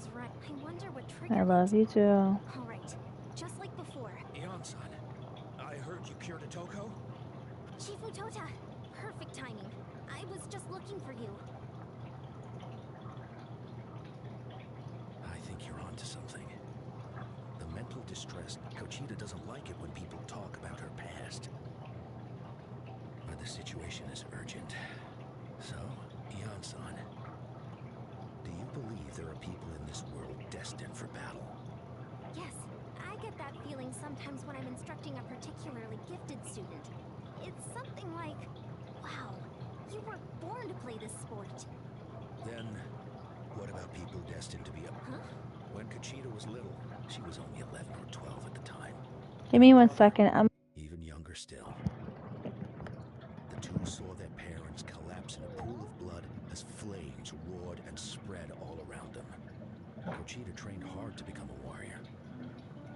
was right. I wonder what triggered I love you too. All right, just like before. Ion-san, I heard you cured Otoko? Chief Utota, perfect timing. I was just looking for you. I think you're onto something. The mental distress, Kochita doesn't like it when people talk about her past. But the situation is urgent. So, Ion-san, do you believe there are people in this world destined for battle? Yes, I get that feeling sometimes when I'm instructing a particularly gifted student. It's something like, wow, you were born to play this sport. Then, what about people destined to be a... Huh? When Kochita was little, she was only 11 or 12 at the time. Give me 1 second. Even younger still. The two saw their parents collapse in a pool of blood as flames roared and spread all around them. Kochita trained hard to become a warrior,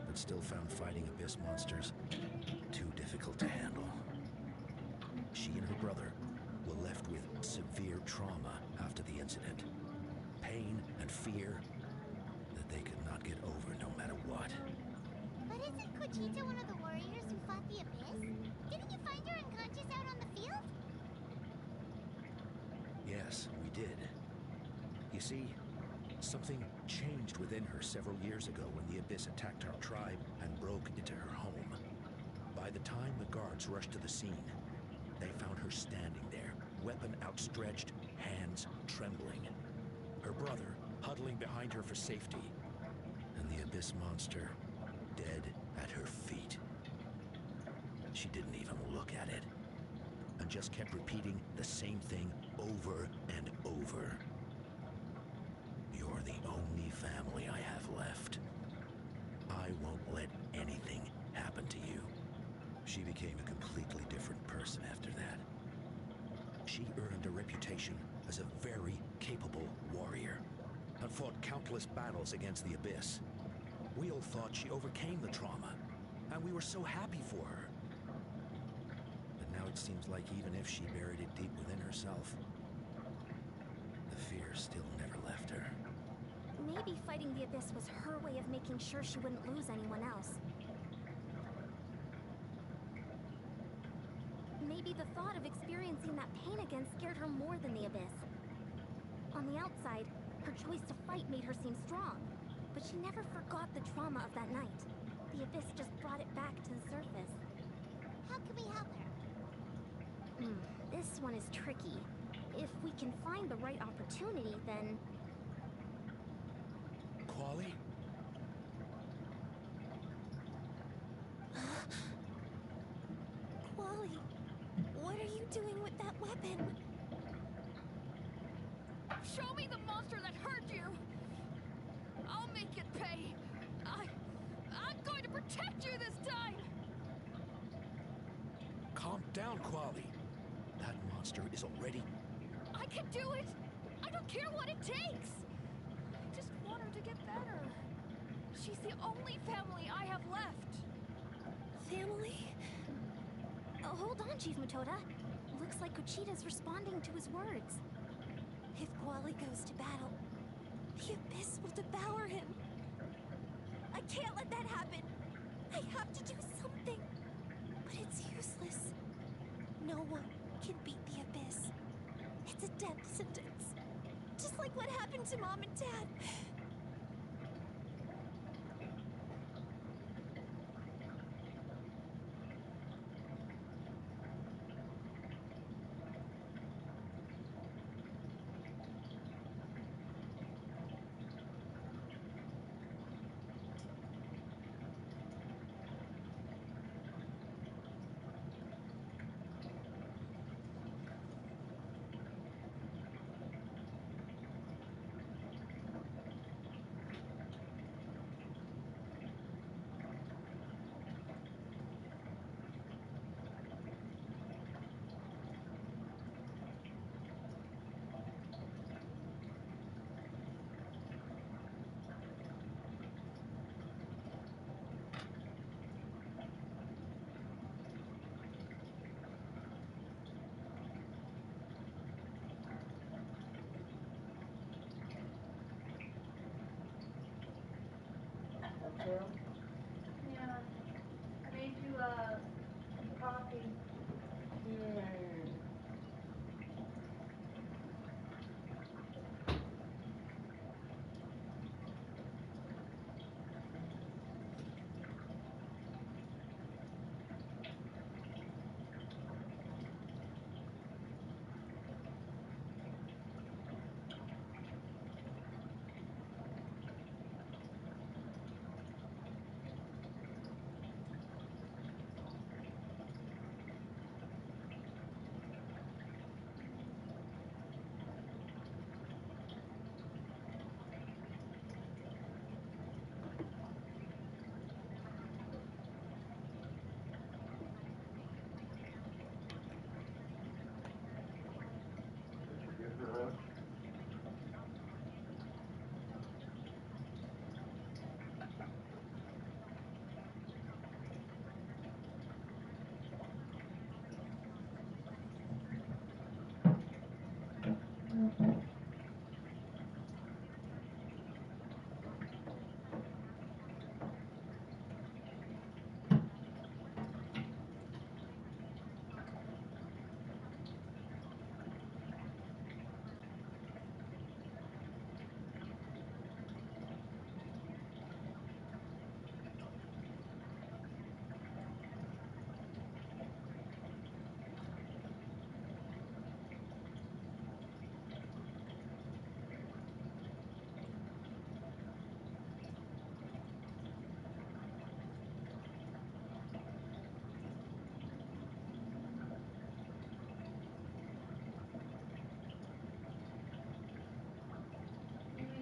but still found fighting abyss monsters too difficult to handle. She and her brother were left with severe trauma after the incident. Pain and fear that they could not get over no matter what. But isn't Kochita one of the warriors who fought the Abyss? Didn't you find her unconscious out on the field? Yes, we did. You see, something changed within her several years ago when the Abyss attacked our tribe and broke into her home. By the time the guards rushed to the scene, they found her standing there, weapon outstretched, hands trembling. Her brother huddling behind her for safety, and the Abyss monster dead at her feet. She didn't even look at it, and just kept repeating the same thing over and over. You're the only family I have left. I won't let anything happen to you. She became a completely different person after that. She earned a reputation as a very capable warrior, and fought countless battles against the Abyss. We all thought she overcame the trauma, and we were so happy for her. But now it seems like even if she buried it deep within herself, the fear still never left her. Maybe fighting the Abyss was her way of making sure she wouldn't lose anyone else. Maybe the thought of experiencing that pain again scared her more than the Abyss. On the outside, her choice to fight made her seem strong, but she never forgot the trauma of that night. The Abyss just brought it back to the surface. How can we help her? This one is tricky. If we can find the right opportunity, then... Quali? Quali, what are you doing with that weapon? Show me the monster that hurt you! I'll make it pay! I'm going to protect you this time! Calm down, Quali. That monster is already... I can do it! I don't care what it takes! I just want her to get better. She's the only family I have left. Family? Oh, hold on, Chief Matoda. Looks like Kochita's responding to his words. If Quali goes to battle, the Abyss will devour him. I can't let that happen. I have to do something. But it's useless. No one can beat the Abyss. It's a death sentence. Just like what happened to Mom and Dad. true. Yeah. I made you coffee.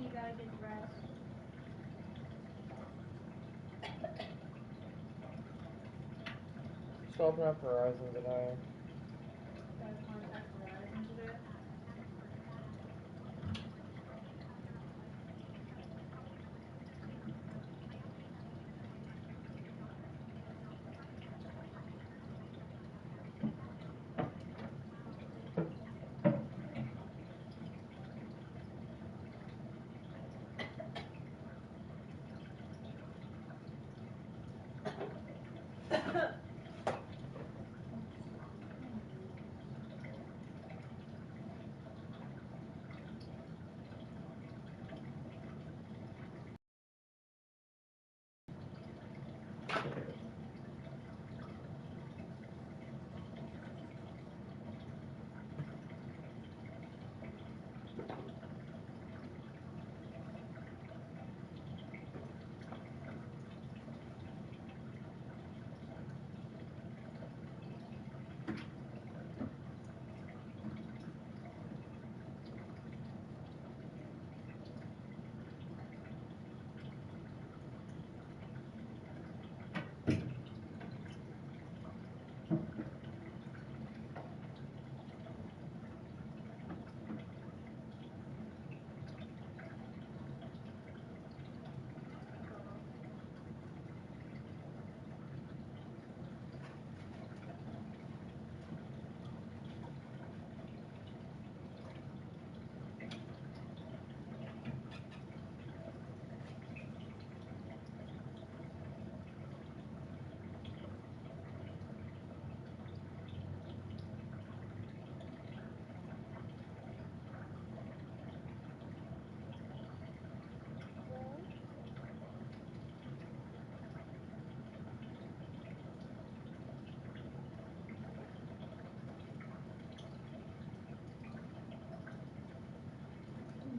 You gotta get dressed. Still open up Horizon today. Gotta contact Verizon today.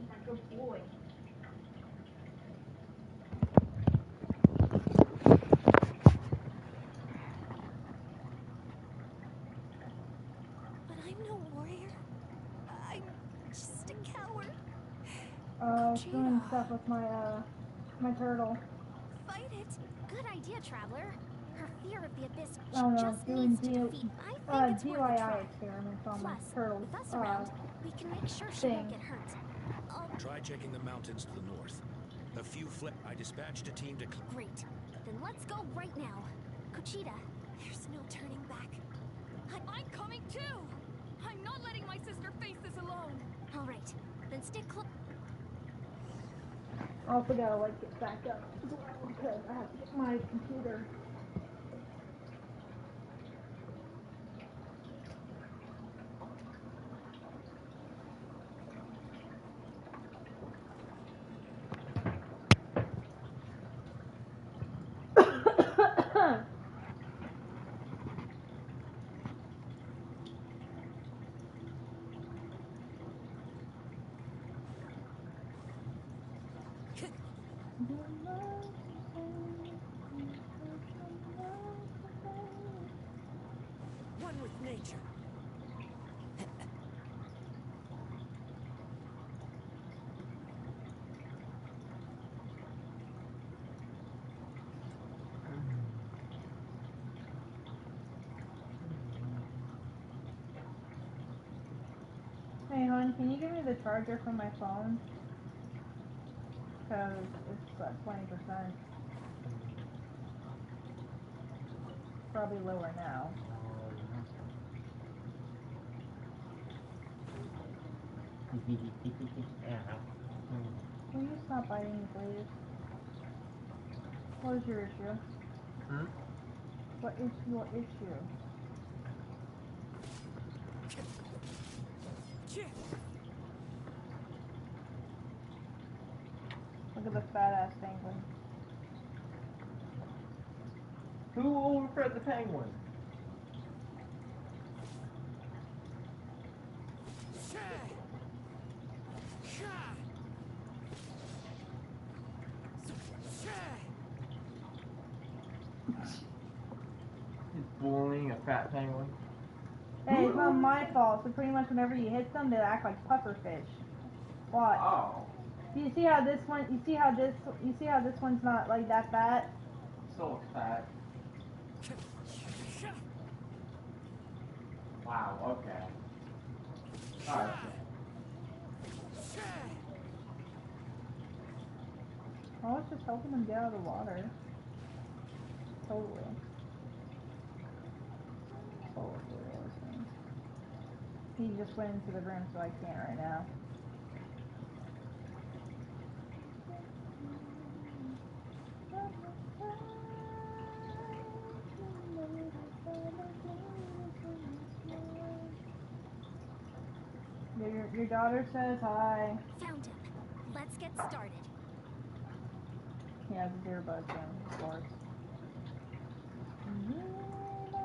My good boy. But I'm no warrior. I'm just a coward. Doing Kuchita. stuff with my turtle. Fight it. Good idea, Traveler. Her fear of the abyss Oh no, just doing needs to defeat. I think it's worth a DIY try. experiments on my Plus, turtle's with us around, we can make sure she thing. won't get hurt. I'll... Try checking the mountains to the north. A few I dispatched a team to... Great. Then let's go right now. Kuchita, there's no turning back. I'm coming too! I'm not letting my sister face this alone! All right. Then stick close. I also gotta like get back up as well because I have to get my computer. One with nature. Hey hon, can you give me the charger from my phone? Because it's at 20%. Probably lower now. Will you stop biting me, please? What is your issue? Hmm? What is your issue? Look at the fat ass penguin. Who overfed the penguin? He's bullying a fat penguin. Hey, it's not my fault. So pretty much whenever you hit them, they act like pufferfish. Watch. Oh. You see how this one? You see how this one's not like that fat? Still looks fat. Wow, okay. Alright. I was just helping him get out of the water. Totally. He just went into the room, so I can't right now. Your daughter says hi. Found him. Let's get started. He has his earbuds in, of course.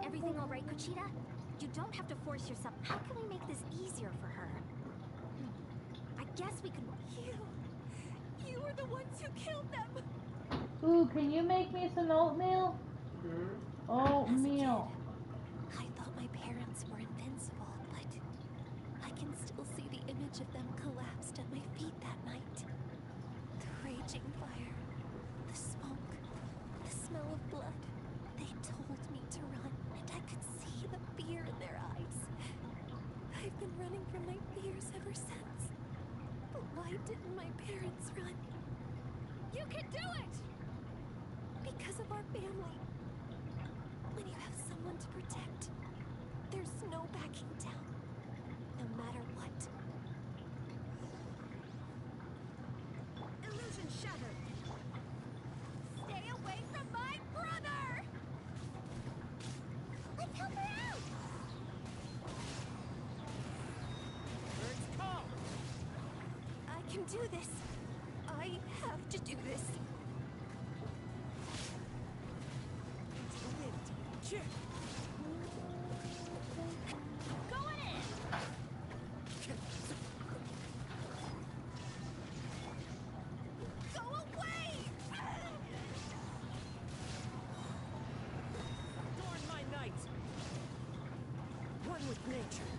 Everything all right, Kuchita? You don't have to force yourself. How can we make this easier for her? I guess we could... You were the ones who killed them. Ooh, can you make me some oatmeal? Oatmeal. I thought my parents were invincible, but I can still see the image of them collapsed at my feet that night. The raging fire, the smoke, the smell of blood. They told me to run, and I could see the fear in their eyes. I've been running from my fears ever since. But why didn't my parents run? You can do it! Because of our family. When you have someone to protect, there's no backing down, no matter what. Illusion shattered. Stay away from my brother! Let's help her out! Birds call. I can do this. I have to do this. Into the wind. Cheer. Going in! Go away! Adorn my night. One with nature.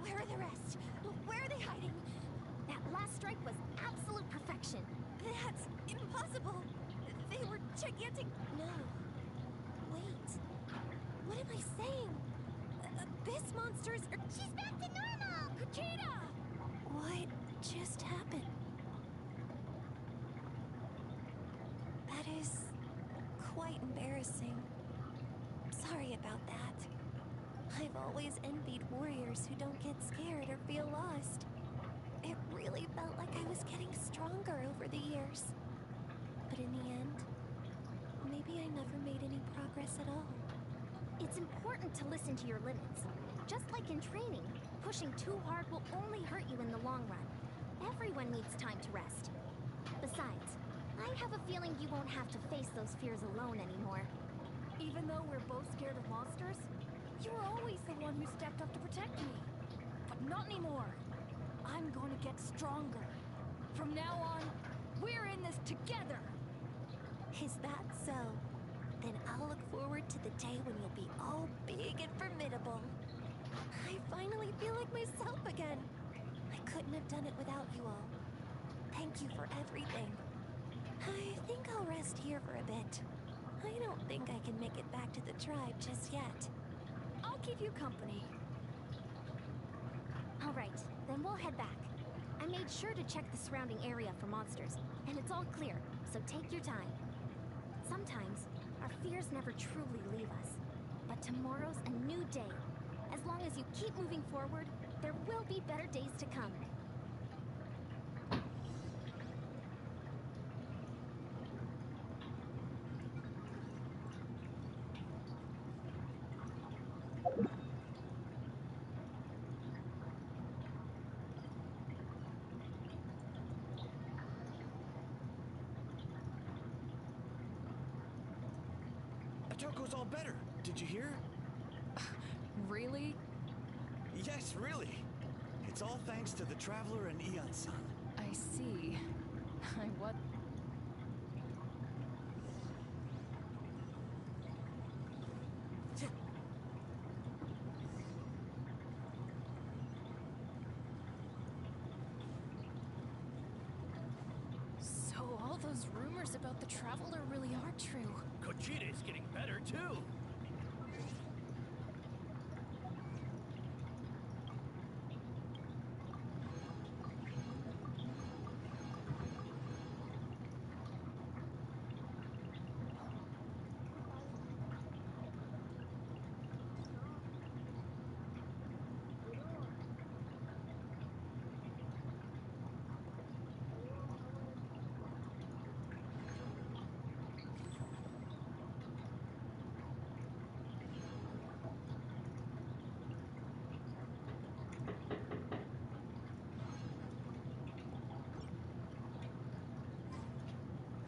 Where are the rest? Where are they hiding? That last strike was absolute perfection. That's impossible. They were gigantic. No. Wait. What am I saying? Abyss monsters are... She's back to normal! Kuchita! What just happened? That is quite embarrassing. Sorry about that. I'm I've always envied warriors who don't get scared or feel lost. It really felt like I was getting stronger over the years. But in the end, maybe I never made any progress at all. It's important to listen to your limits. Just like in training, pushing too hard will only hurt you in the long run. Everyone needs time to rest. Besides, I have a feeling you won't have to face those fears alone anymore. Even though we're both scared of monsters, you were always the one who stepped up to protect me. But not anymore. I'm going to get stronger. From now on, we're in this together. Is that so? Then I'll look forward to the day when you'll be all big and formidable. I finally feel like myself again. I couldn't have done it without you all. Thank you for everything. I think I'll rest here for a bit. I don't think I can make it back to the tribe just yet. I'll keep you company. All right, then we'll head back. I made sure to check the surrounding area for monsters, and it's all clear, so take your time. Sometimes, our fears never truly leave us. But tomorrow's a new day. As long as you keep moving forward, there will be better days to come. Atoko's all better. Did you hear? Really? Yes, really. It's all thanks to the Traveler and Eon-san. I see. What? So all those rumors about the Traveler really are true. Kochita's getting better, too.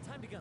Time to go.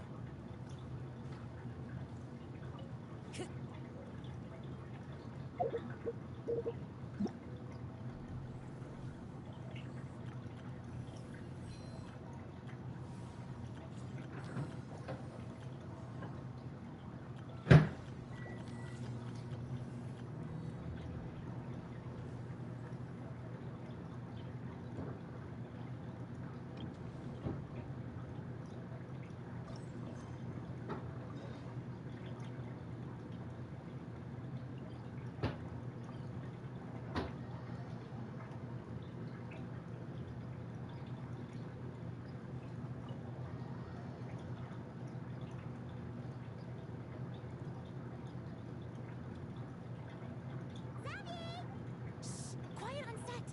Quiet on set!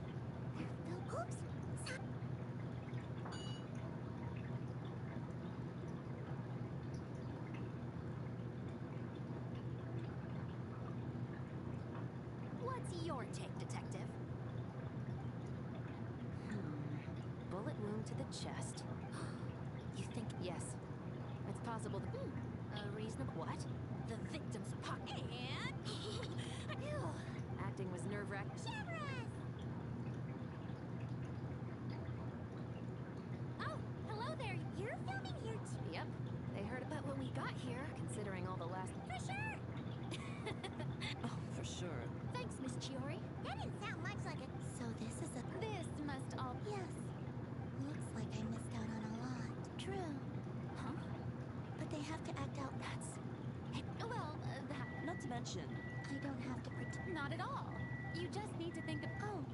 Oops! What's your take, Detective? Bullet wound to the chest. You think, yes. It's possible that... A reasonable... What? The victim's pocket. And... Acting was nerve-wracking. Cameras! Oh, hello there. You're filming here too? Yep. They heard about when we got here, considering all the last... For sure! Oh, for sure. Thanks, Miss Chiori. That didn't sound much like a... So this is a... This must all... Yes. Looks like I missed out on a lot. True. Huh? But they have to act out. That's... Well, that... Not to mention... I don't have to pretend. Not at all. You just need to think of... Oh,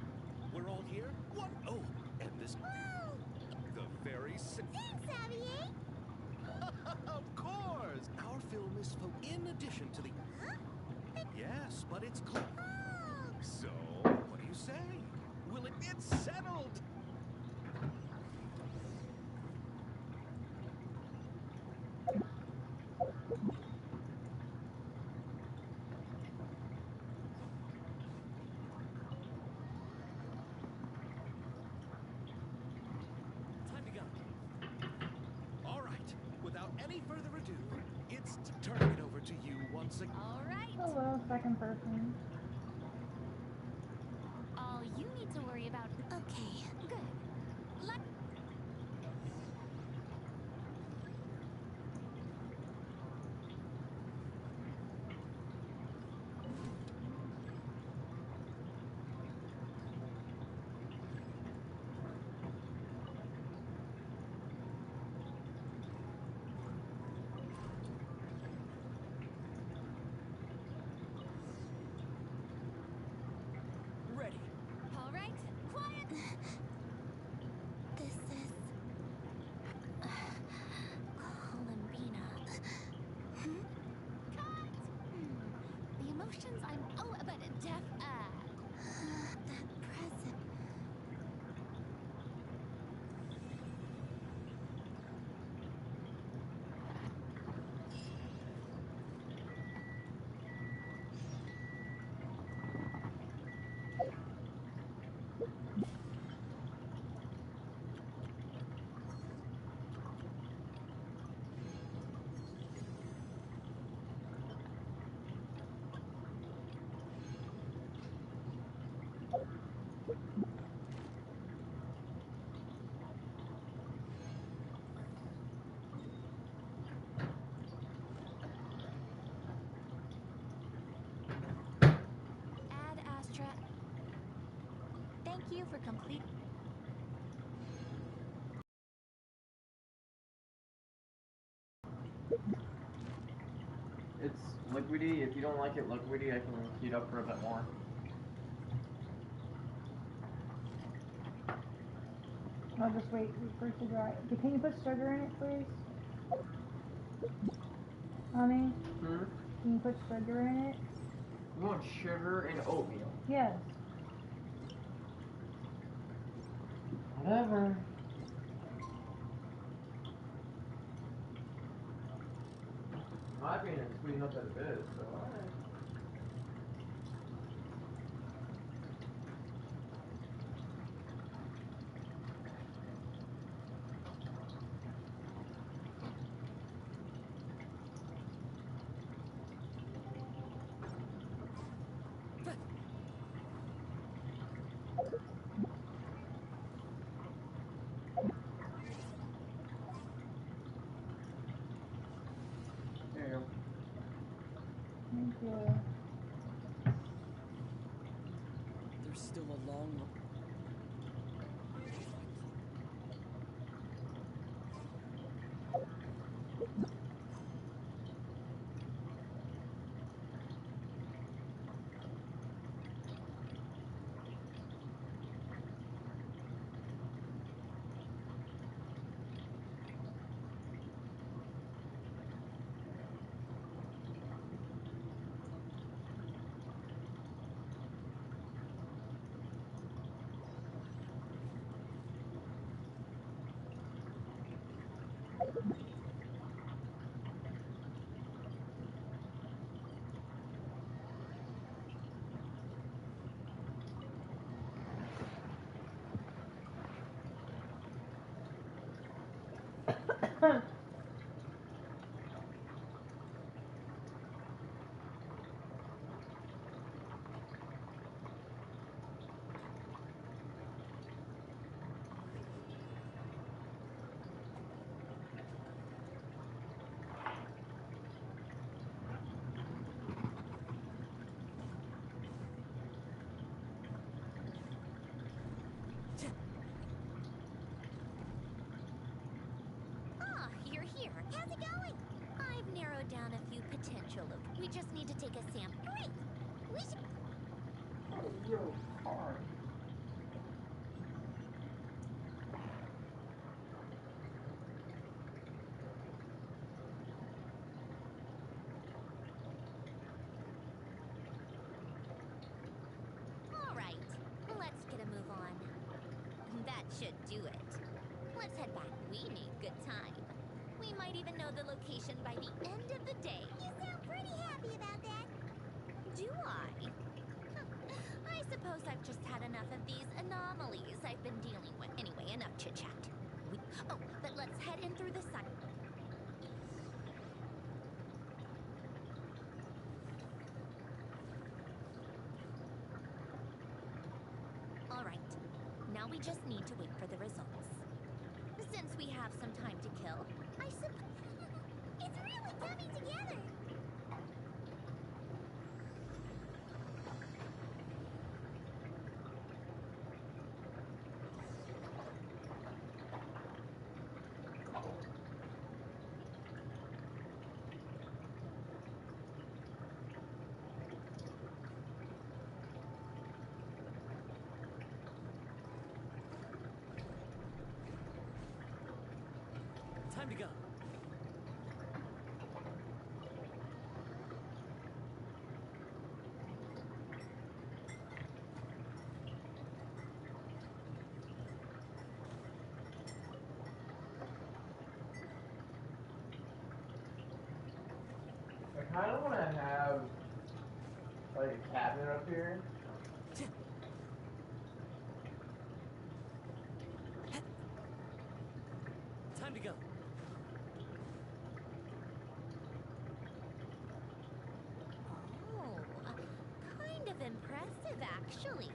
We're all here? What? Oh, and this... Whoa! The very... Thanks, Xavier! Of course! Our film is in addition to the... Huh? Yes, but it's clear. Oh, once again. All right. Hello, second person. All you need to worry about. Okay. Good. Let. Ready. All right. Quiet. This is Columbina. Cut. The emotions I'm. Oh, but deaf. That present. Ad Astra. Thank you for complete. It's liquidy. If you don't like it liquidy, I can heat up for a bit more. I'll just wait for it to dry. Can you put sugar in it, please? Honey, can you put sugar in it? You want sugar and oatmeal? Yes. Whatever. In my opinion, it's sweet enough as it is, so alright. There you go. Thank you. There's still a long. Ah, you're here. How's it going? I've narrowed down a few potential. We just need to take a sample. Great. We should. Oh, yo, hard. All right. Let's get a move on. That should do it. Let's head back. We need good time. We might even know the location by the end of the day. You sound pretty happy about that. Do I? I suppose I've just had enough of these anomalies I've been dealing with. Anyway, enough chit-chat. Oh, but let's head in through the side. All right. Now we just need to wait for the results. Since we have some time to kill, I suppose... It's really coming together! Time to go. I kind of want to have like a cabinet up here. Time to go. Oh, kind of impressive, actually.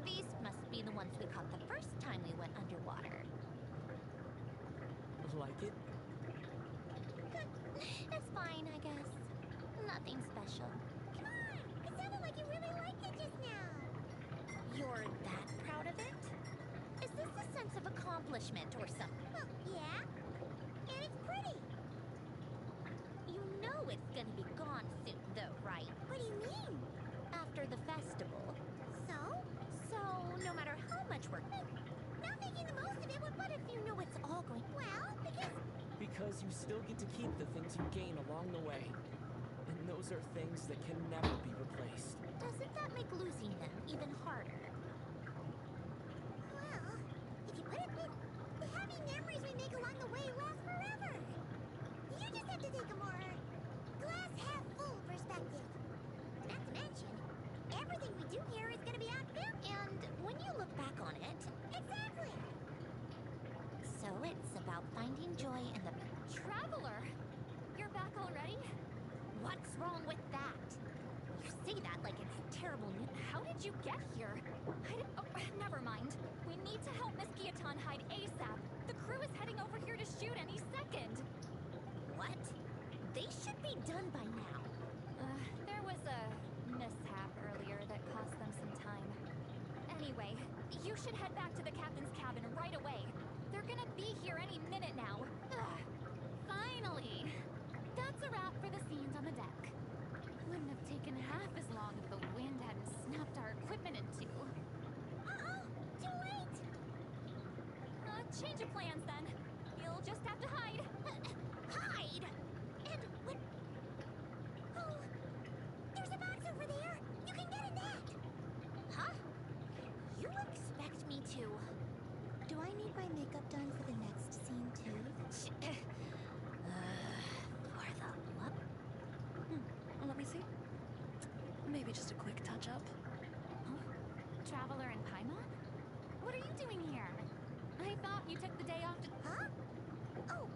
These must be the ones we caught the first time we went underwater. Like it? It's fine, I guess. Nothing special. Come on! It sounded like you really liked it just now. You're that proud of it? Is this a sense of accomplishment or something? Well, yeah. And it's pretty. You know it's gonna be gone soon, though, right? What do you mean? After the festival. So? So, no matter how much work... Not making the most of it, what if you know it's all going... Well, Because you still get to keep the things you gain along the way. And those are things that can never be replaced. Doesn't that make losing them even harder? Well, if you put it in, the happy memories we make along the way last forever. You just have to take a more glass half full perspective. Not to mention, everything we do here is gonna be on film. And when you look back on it, exactly. So it's about finding joy in the... Traveler! You're back already? What's wrong with that? You say that like it's terrible news. How did you get here? Oh, never mind. We need to help Miss Guillotin hide ASAP. The crew is heading over here to shoot any second. What? They should be done by now. There was a mishap earlier that cost them some time. Anyway, you should head back to the captain's cabin right away. They're gonna be here any minute now. Ugh. Finally! That's a wrap for the scenes on the deck. Wouldn't have taken half as long if the wind hadn't snapped our equipment in two. Uh-oh! Too late! Change of plans then. You'll just have to hide. Hide? And what... Oh, there's a box over there! You can get in that! Huh? You expect me to... Do I need my makeup done for the next scene, too? For the love... Let me see. Maybe just a quick touch-up. Huh? Traveler and Paimon? What are you doing here? I thought you took the day off to... Huh? Oh,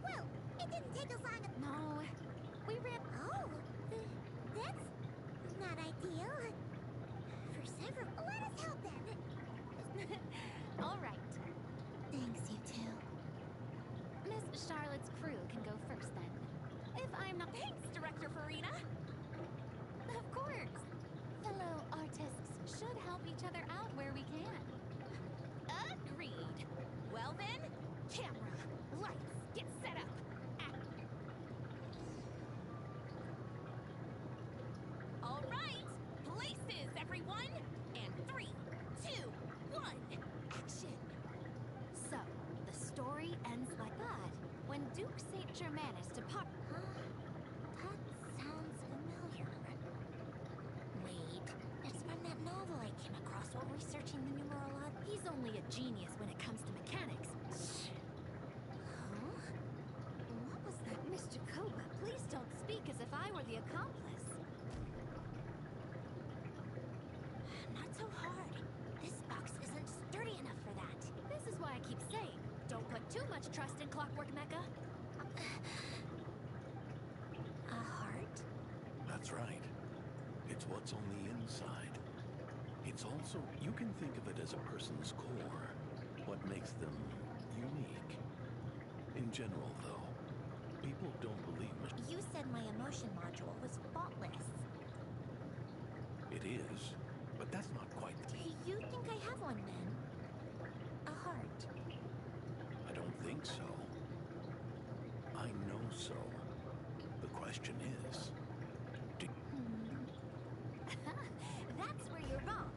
well, it didn't take us long to... No, we ran... Oh, that's not ideal. For several... Let us help then. All right. Thanks, you two. Miss Charlotte's crew can go first then. If I'm not... Thanks, Director Farina! Of course. Fellow artists should help each other out where we can. Agreed. Well then, camera, lights, get set up. All right, places, everyone. And 3, 2, 1, action. So, the story ends like that. When Duke Saint Germanus departed... That sounds familiar. Wait, it's from that novel I came across while researching the numerology. He's only a genius when it comes to mechanics. Huh? What was that, Mr. Koba? Please don't speak as if I were the accomplice. Not so hard. This box isn't sturdy enough for that. This is why I keep saying, don't put too much trust in Clockwork Mecha. A heart? That's right. It's what's on the inside. It's also, you can think of it as a person's core, what makes them unique. In general, though, people don't believe You said my emotion module was faultless. it is, but that's not quite. Do you think I have one then? A heart. I don't think so. I know so. The question is, do That's where you're wrong.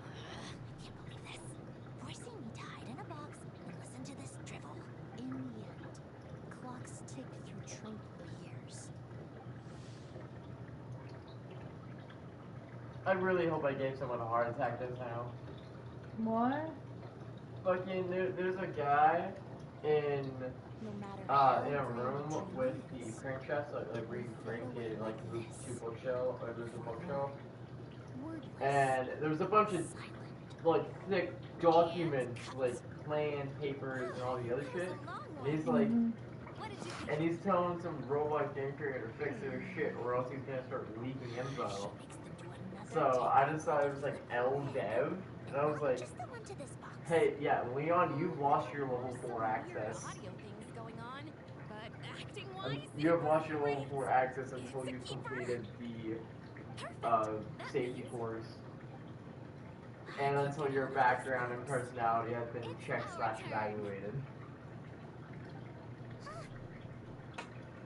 I can't believe this. Forcing me to hide in a box and listen to this drivel. In the end, clocks tick through tranquil years. I really hope I gave someone a heart attack just now. What? Fucking, there's a guy in No matter how in a grand room your with dream the is, crank chest, like where you crank it, like move to bookshelf, or there's a bookshelf, wordless, and there was a bunch of silent, like thick documents, like plans, papers, and all the other that was shit. a long And one. he's like, What did you think? and he's telling some robot gangster to fix their shit, or else he's gonna start leaking info. She makes them do another So take I just thought it was with like their L head. Dev, and I was like, Just the one to this box. hey, yeah, Leon, you've lost your level Some 4 weird access. audio things going on, but acting-wise, You have it lost your was level great. 4 access until It's a you've keeper. completed the Perfect. That safety means course, I and can't until get your out of this background and box. personality has been It's checked our / turn. evaluated.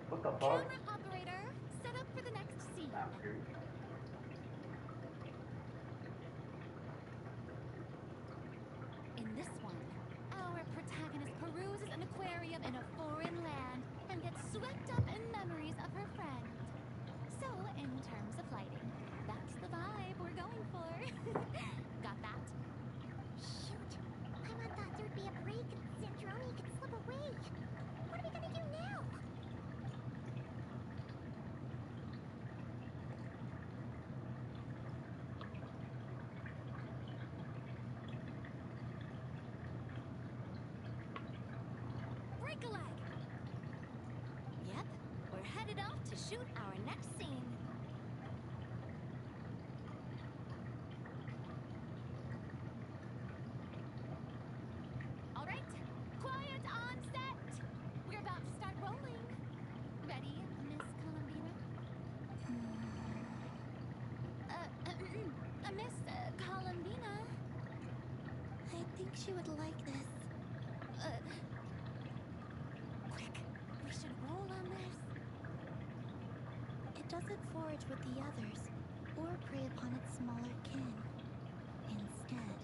What the fuck? camera operator, set up for the next scene. Bastard. In this one, our protagonist peruses an aquarium in a foreign land and gets swept up in memories of her friend. So, in terms of lighting, that's the vibe we're going for. Got that? Shoot. Paimon thought there'd be a break and Sandroni could slip away. What are we gonna do now? Break a leg. Yep, we're headed off to shoot our next scene. All right, quiet on set. We're about to start rolling. Ready, Miss Columbina? Miss Columbina. I think she would like this. Quick, we should roll on this. It doesn't forage with the others, or prey upon its smaller kin. Instead,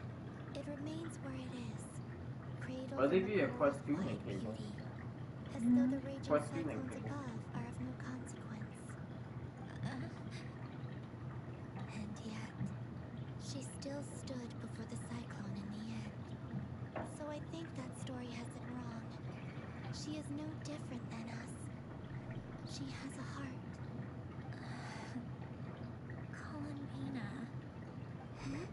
it remains where it is, cradled Well, they in give you a the quest cool, 2 link quiet table. beauty, as though the raging Quest 2 link cyclones table. above are of no consequence. And yet, she still stood before the cyclone in the end. So I think that story has it wrong. She is no different than us. She has a heart. Columbina. Huh?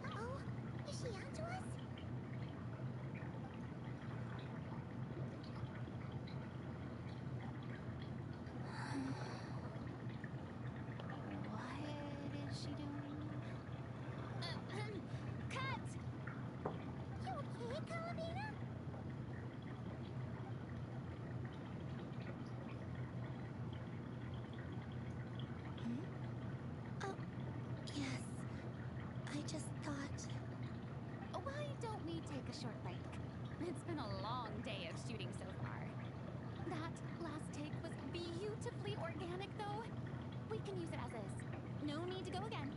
Uh-oh. Is she onto us? What is she doing? Cut! You okay, Columbina? Oh, yes. I just thought... Why don't we take a short break? It's been a long day of shooting so far. That last take was beautifully organic, though. We can use it as is. No need to go again.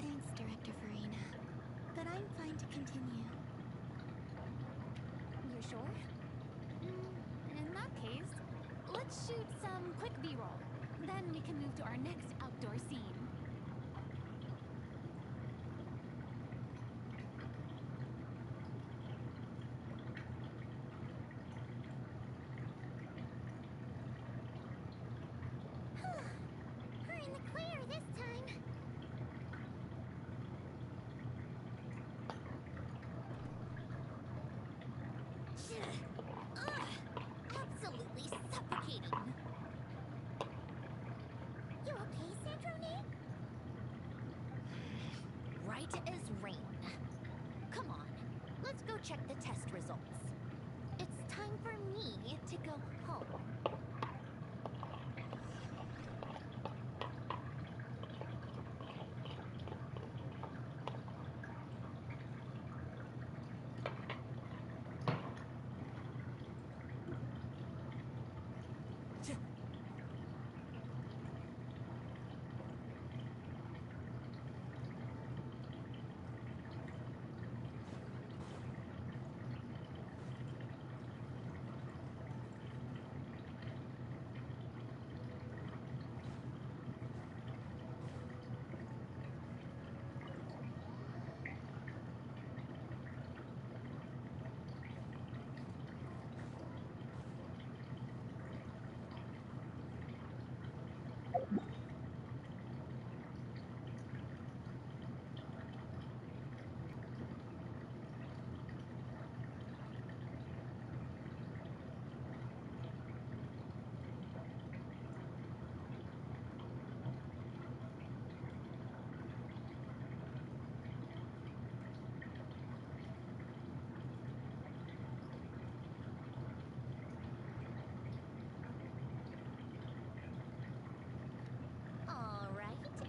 Thanks, Director Farina. But I'm fine to continue. You're sure? In that case, let's shoot some quick B-roll. Then we can move to our next outdoor scene. We're in the clear this time. check the test results. It's time for me to go home.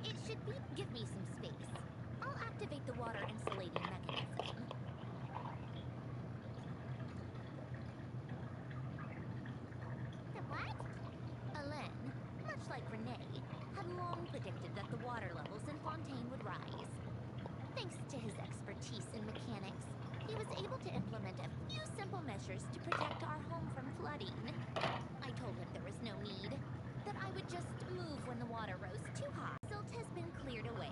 It should be. Give me some space. I'll activate the water insulating mechanism. The what? Alain, much like Renee, had long predicted that the water levels in Fontaine would rise. Thanks to his expertise in mechanics, he was able to implement a few simple measures to protect our home from flooding. I told him there was no need, that I would just move when the water rose too high. Silt has been cleared away.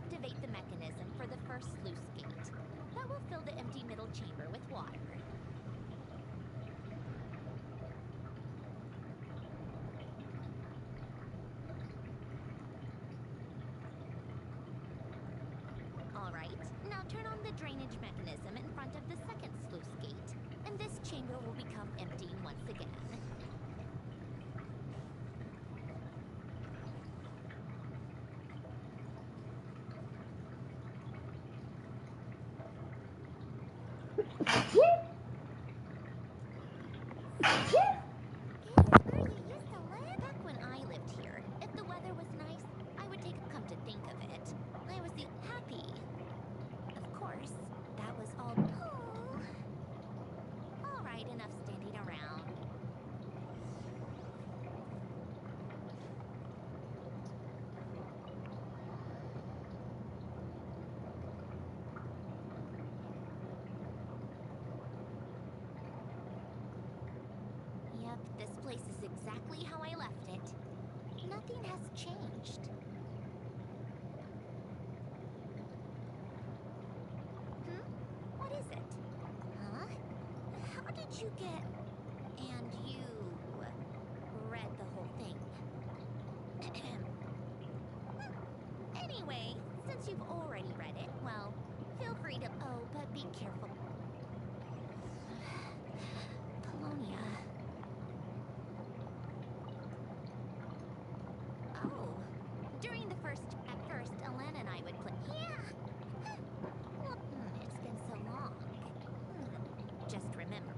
Activate the mechanism for the first sluice gate. That will fill the empty middle chamber with water. Alright, now turn on the drainage mechanism in front of the second sluice gate, and this chamber will become empty once again. This place is exactly how I left it. Nothing has changed. you get... And you... read the whole thing. Anyway, since you've already read it, well, feel free to... Oh, but be careful. Polonia. Oh, during the at first, Alana and I would play... Yeah! Well, it's been so long. Just remember...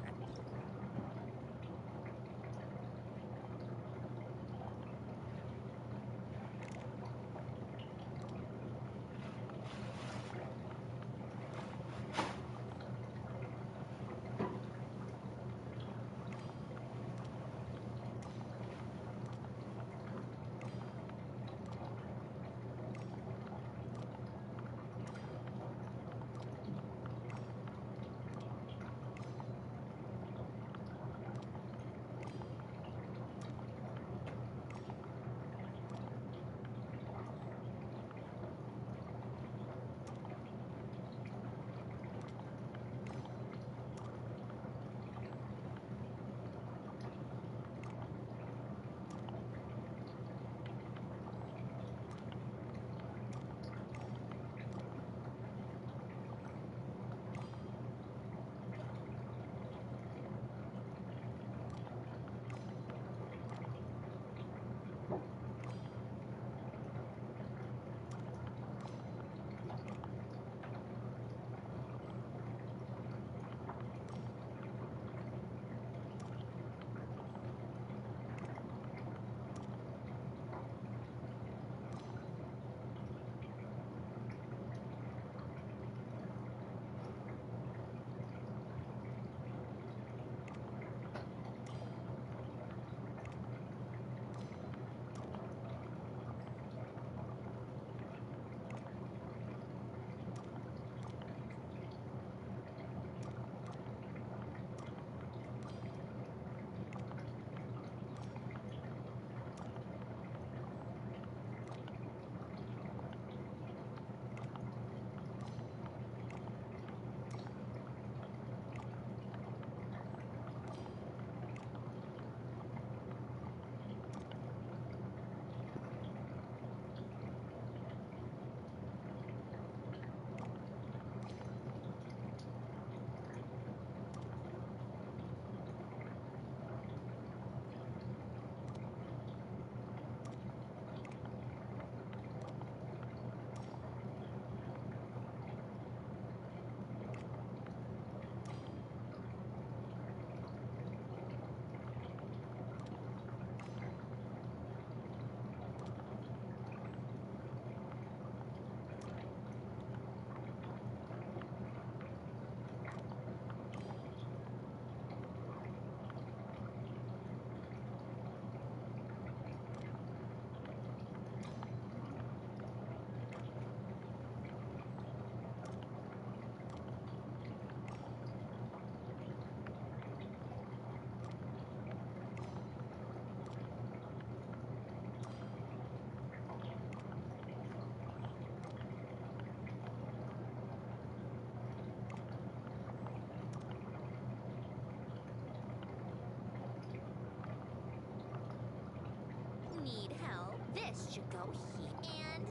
Need help? This should go here. And...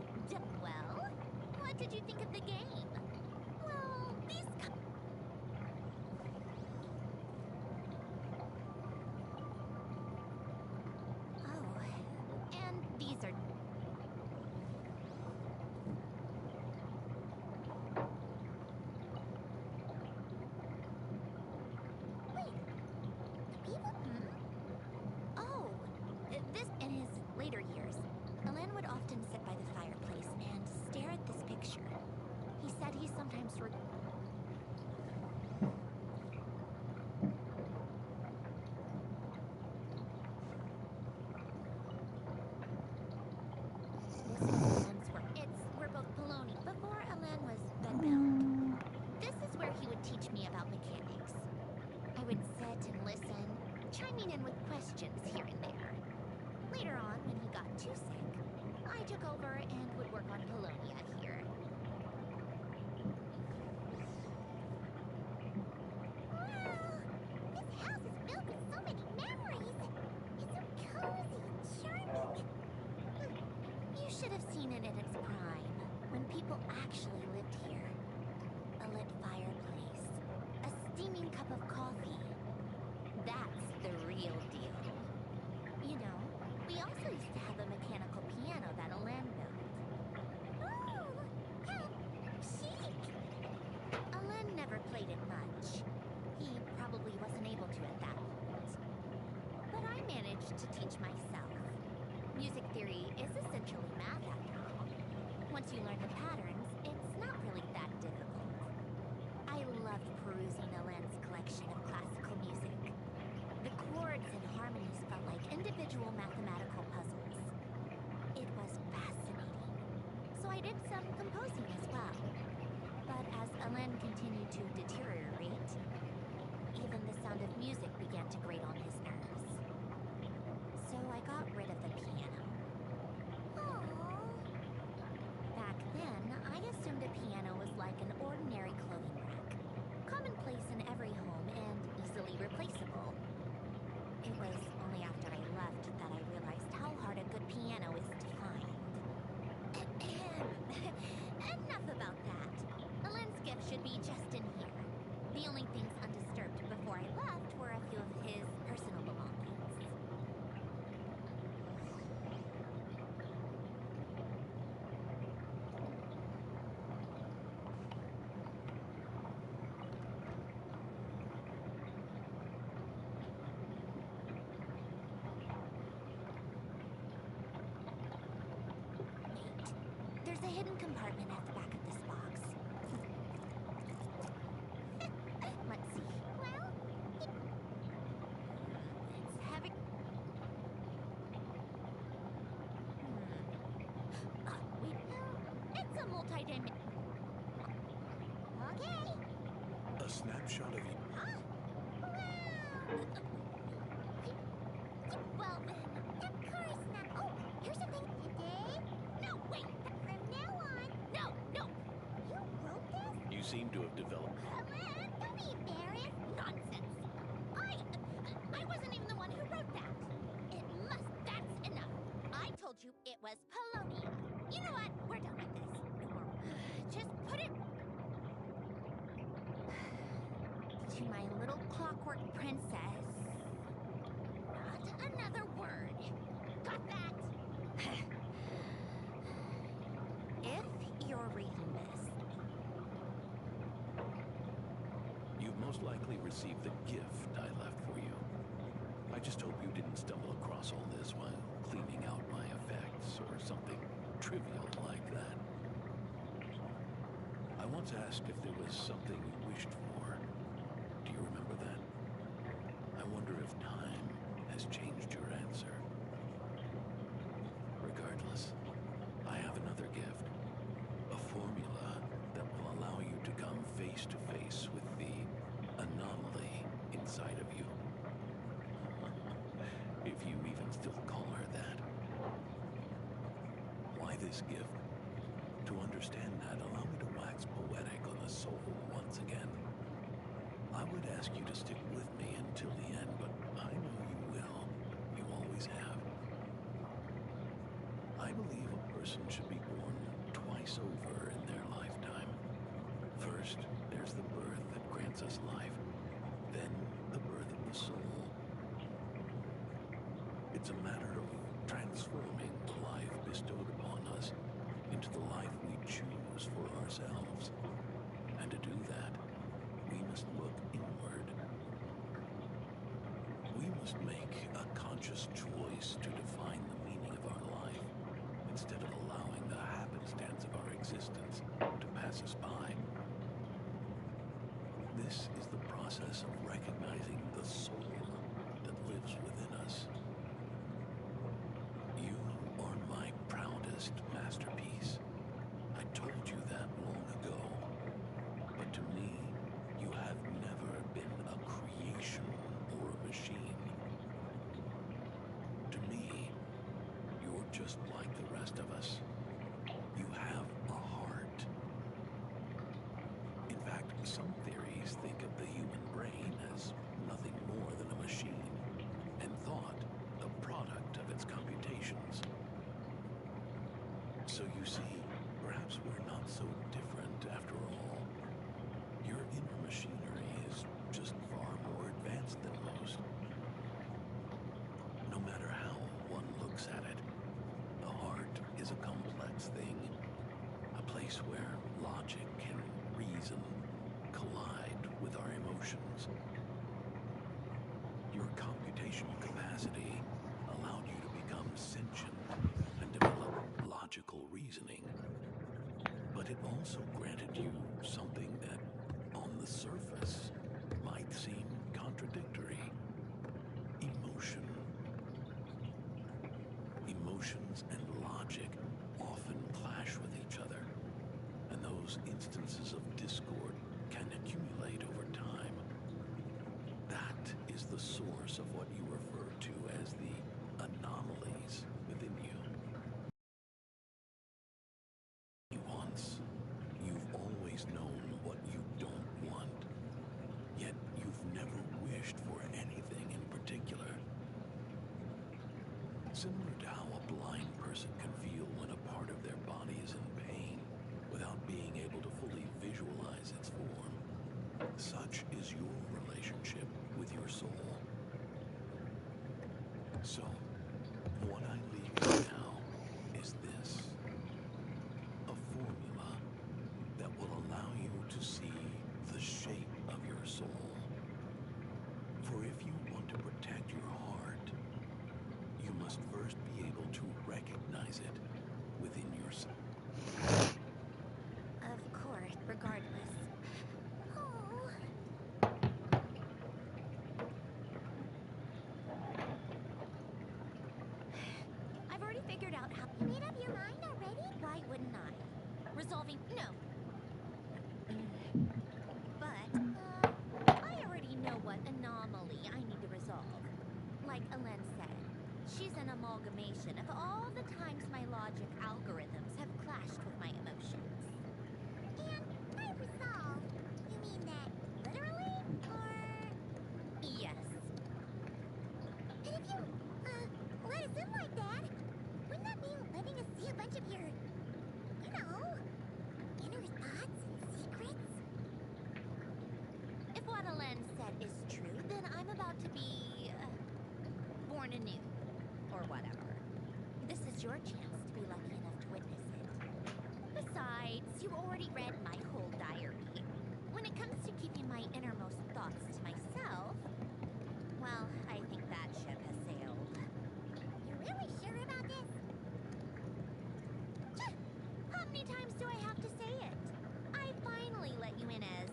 well, what did you think of the game? Well, these... Oh, and these are... Wait, people... Oh, this... In his later years, Alan would often sit by the fireplace and stare at this picture. He said Once you learn the patterns, it's not really that difficult. I loved perusing Alan's collection of classical music. The chords and harmonies felt like individual mathematical puzzles. It was fascinating. So I did some composing as well. But as Alan continued to deteriorate, even the sound of music began to grate on his nerves. So I got rid of the piano. Aww. Back then, I assumed a piano was like an ordinary clothing rack, commonplace in every home and easily replaceable. It was only after I left that I realized how hard a good piano is to find. Enough about that. Alan's gift should be just in here. The only things undisturbed before I left were a few of his personal belongings. There's a hidden compartment at the back of this box. Let's see. Well, It's heavy. Wait. It's a multi-dimensional. okay. A snapshot of you. Huh? Well, then, of course not. Oh, here's the thing. Today, No, wait. from now on, No, no. you wrote this? You seem to have developed. Alan, don't be embarrassed. Nonsense. I wasn't even the one who wrote that. That's enough. I told you it was polonium. You know what? We're done with this. No more. Just put it to my little clockwork princess. Not another word. Got that? If you're reading this, You've most likely received the gift I left for you. I just hope you didn't stumble across all this while cleaning out my effects or something trivial like that. I once asked if there was something you wished for. Do you remember that? I wonder if time has changed your answer. Regardless, I have another gift. A formula that will allow you to come face to face with the anomaly inside of you. If you even still call her that. Why this gift? To understand that, allow me to wax poetic on the soul once again. I would ask you to stick with me until the end, but I know you will. You always have. I believe a person should be born twice over in their lifetime. First, there's the birth that grants us life. Then, the birth of the soul. It's a matter of transforming the life bestowed upon us into the life we choose for ourselves. And to do that, we must look inward. We must make a conscious choice to define the meaning of our life, instead of allowing the happenstance of our existence to pass us by. This is the process of recognizing the soul that lives within us. You are my proudest masterpiece. I told you that long ago. But to me, you have never been a creation or a machine. To me, you're just like the rest of us. You have a heart. In fact, some theories think of the human brain as nothing more than a machine, and thought a product of its computations. So you see, perhaps we're not so different after all. Your inner machinery is just far more advanced than most. No matter how one looks at it, the heart is a complex thing, a place where logic and reason collide with our emotions. Your computational capacity allowed you to become sentient and develop logical reasoning. also granted you something that, on the surface, might seem contradictory. Emotion. Emotions and logic often clash with each other, and those instances of discord can accumulate over time. That is the source of what you refer to as the anomalies within you. Once, you've always known what you don't want, yet you've never wished for anything in particular. Similar to how a blind person can feel when a part of their body is in pain without being able to fully visualize its form, such is your relationship with your soul. So, what I leave you now is this: a formula that will allow you to see the shape of your soul. For if you want to protect your heart, you must first be able to recognize it within yourself. Of course, regardless. Oh. I've already figured out how. You made up your mind already? Why wouldn't I? Resolving. No. But, I already know what anomaly I need to resolve. Like Alen said, she's an amalgamation of all the times my logic algorithms have clashed with my emotions. And by resolve, you mean that literally? Or... Yes. And if you, let us in like that, wouldn't that mean letting us see a bunch of your, you know, inner thoughts and secrets? If what Alen said is true, then I'm about to be, born anew. Or whatever. This is your chance to be lucky enough to witness it. Besides, you already read my whole diary. When it comes to keeping my innermost thoughts to myself, well, I think that ship has sailed. You're really sure about this? How many times do I have to say it? I finally let you in as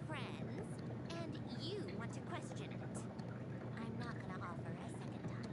friends, and you want to question it. I'm not gonna offer a second time.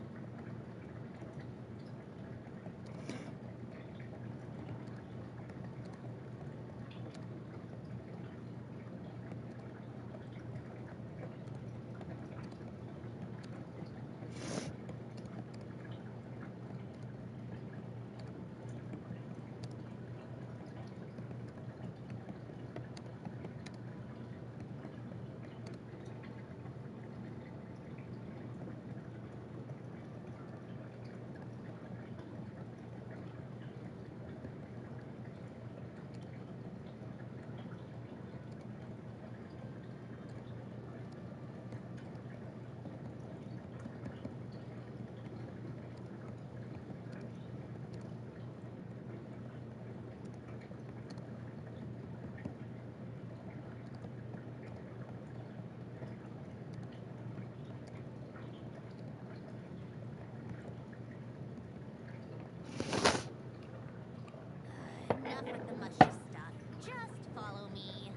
Enough with the mushy stuff. Just follow me.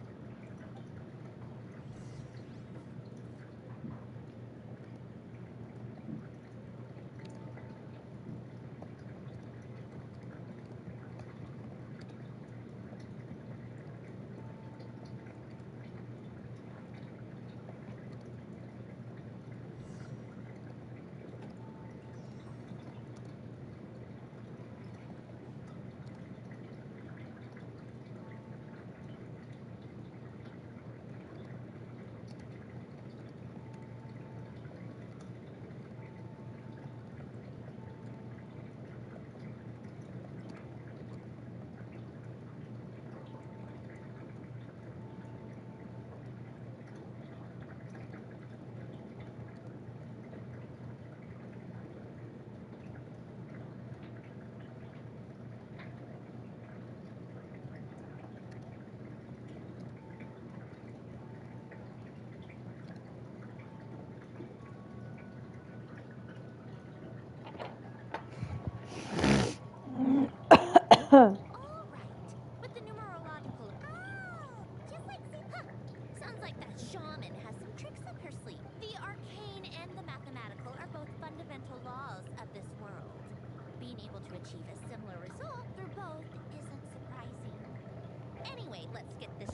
All right. With the numeral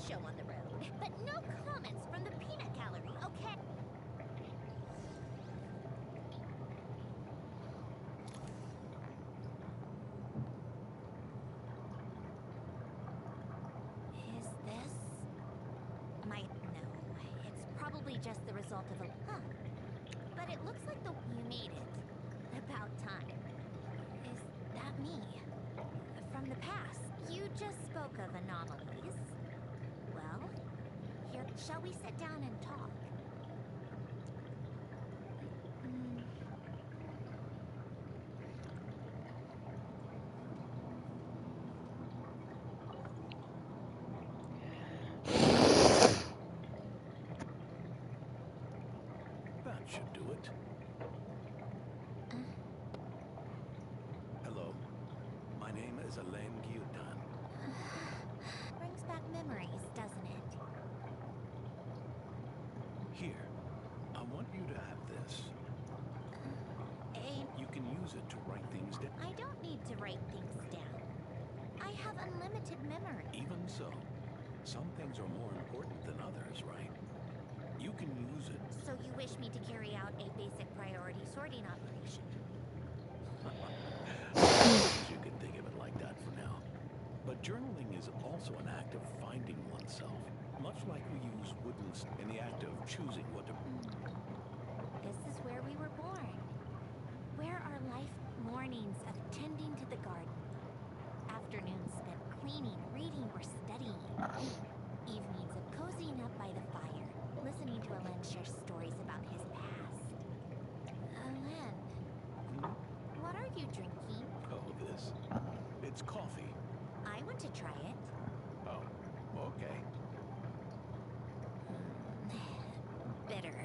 show on the road, but no comments from the peanut gallery, okay? Is this... no, it's probably just the result of a... Huh. But it looks like you made it. About time. Is that me? From the past. You just spoke of anomalies. Well, here, shall we sit down and talk? That should do it. Hello. My name is Alain Guillotin. Brings back memories, doesn't it? Here. I want you to have this. You can use it to write things down. I don't need to write things down. I have unlimited memory. Even so, some things are more important than others, right? You can use it. So you wish me to carry out a basic priority sorting operation? You can think of it like that for now. But journaling is also an act of finding oneself, much like we use in the act of choosing what to... This is where we were born. Where our life mornings of tending to the garden. Afternoons spent cleaning, reading, or studying. Evenings of cozying up by the fire, listening to Alain share stories about his past. Alain, what are you drinking? Oh, this? It's coffee. I want to try it. Oh, okay. Bitter.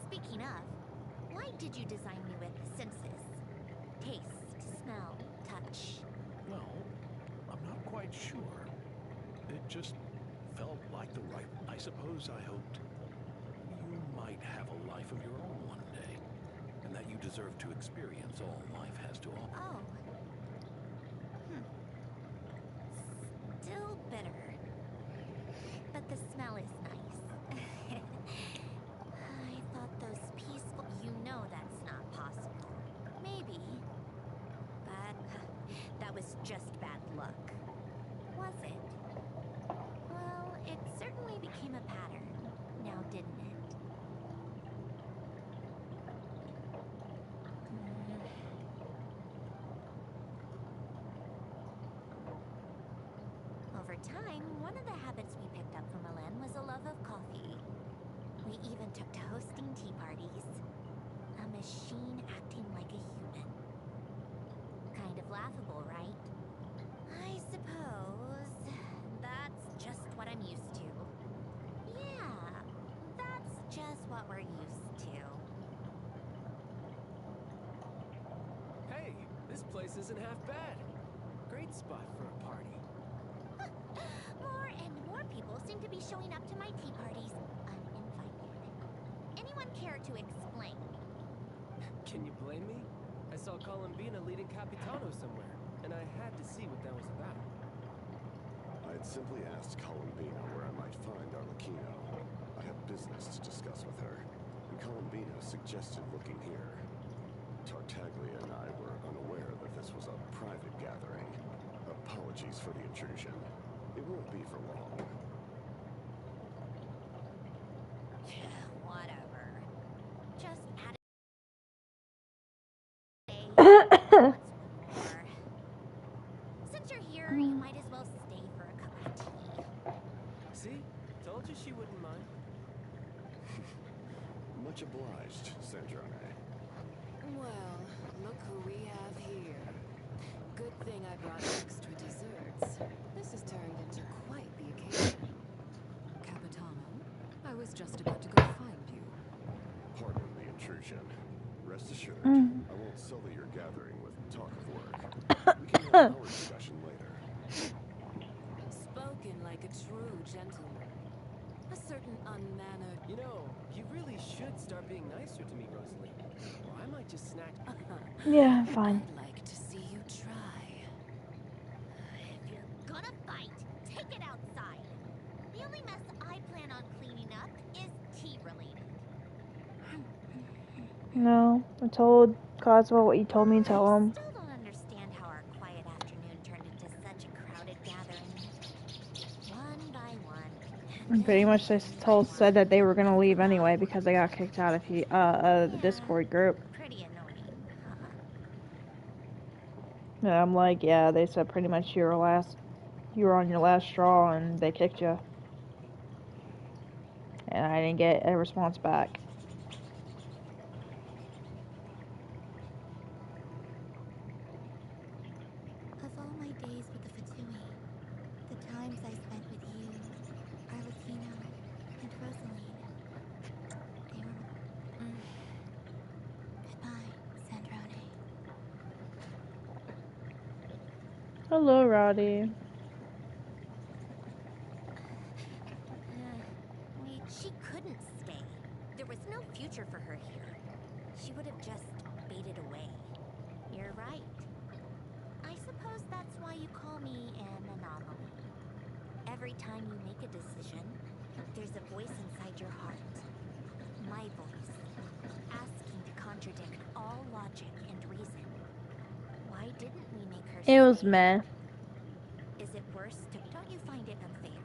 Speaking of, why did you design me with senses? Taste, smell, touch. Well, I'm not quite sure. It just felt like the right... I suppose I hoped you might have a life of your own one day, and that you deserve to experience all life has to offer. Oh. Still bitter. But the smell is nice. I thought those peaceful... You know that's not possible. Maybe. But that was just bad luck. Was it? Well, it certainly became a pattern. Now, didn't it? Over time, one of the habits we picked up from Alain was a love of coffee. We even took to hosting tea parties. A machine acting like a human. Kind of laughable, right? I suppose that's just what I'm used to. Yeah, that's just what we're used to. Hey, this place isn't half bad. Great spot for a party. More and more people seem to be showing up to my tea parties uninvited. Anyone care to explain? Can you blame me? I saw Colombina leading Capitano somewhere, and I had to see what that was about. I had simply asked Colombina where I might find Arlecchino. I had business to discuss with her, and Colombina suggested looking here. Tartaglia and I were unaware that this was a private gathering. Apologies for the intrusion. It won't be for long. Whatever. Just add Since you're here, you might as well stay for a cup of tea. See? Told you she wouldn't mind. Much obliged, Sandrone. Well, look who we have here. Good thing I brought extra desserts. This has turned into quite the occasion. Capitano, I was just about to go find you. Pardon the intrusion. Rest assured, I won't sully your gathering with talk of work. We can have our discussion later. Spoken like a true gentleman. A certain unmannered... You know, you really should start being nicer to me, Rosalie. Or I might just snack. Yeah, fine. I'd like to see you try. If you're gonna fight, take it outside. only mess I plan on cleaning up is tea related. No, I told Cosmo what you told me to tell him. I still don't understand how our quiet afternoon turned into such a crowded gathering. One by one. And pretty much they said that they were gonna leave anyway because they got kicked out of the Discord group. Pretty annoying, huh? And I'm like, yeah, they said pretty much you were on your last straw and they kicked you. And I didn't get a response back. Of all my days with the Fatui, the times I spent with you, Arlecchino, and Rosaline, they were... Goodbye, Sandrone. Hello, Roddy. She couldn't stay. There was no future for her here. She would have just faded away. You're right. I suppose that's why you call me an anomaly. Every time you make a decision, there's a voice inside your heart. My voice. Asking to contradict all logic and reason. Why didn't we make her It was stay? meh. Is it worse to... Don't you find it unfair?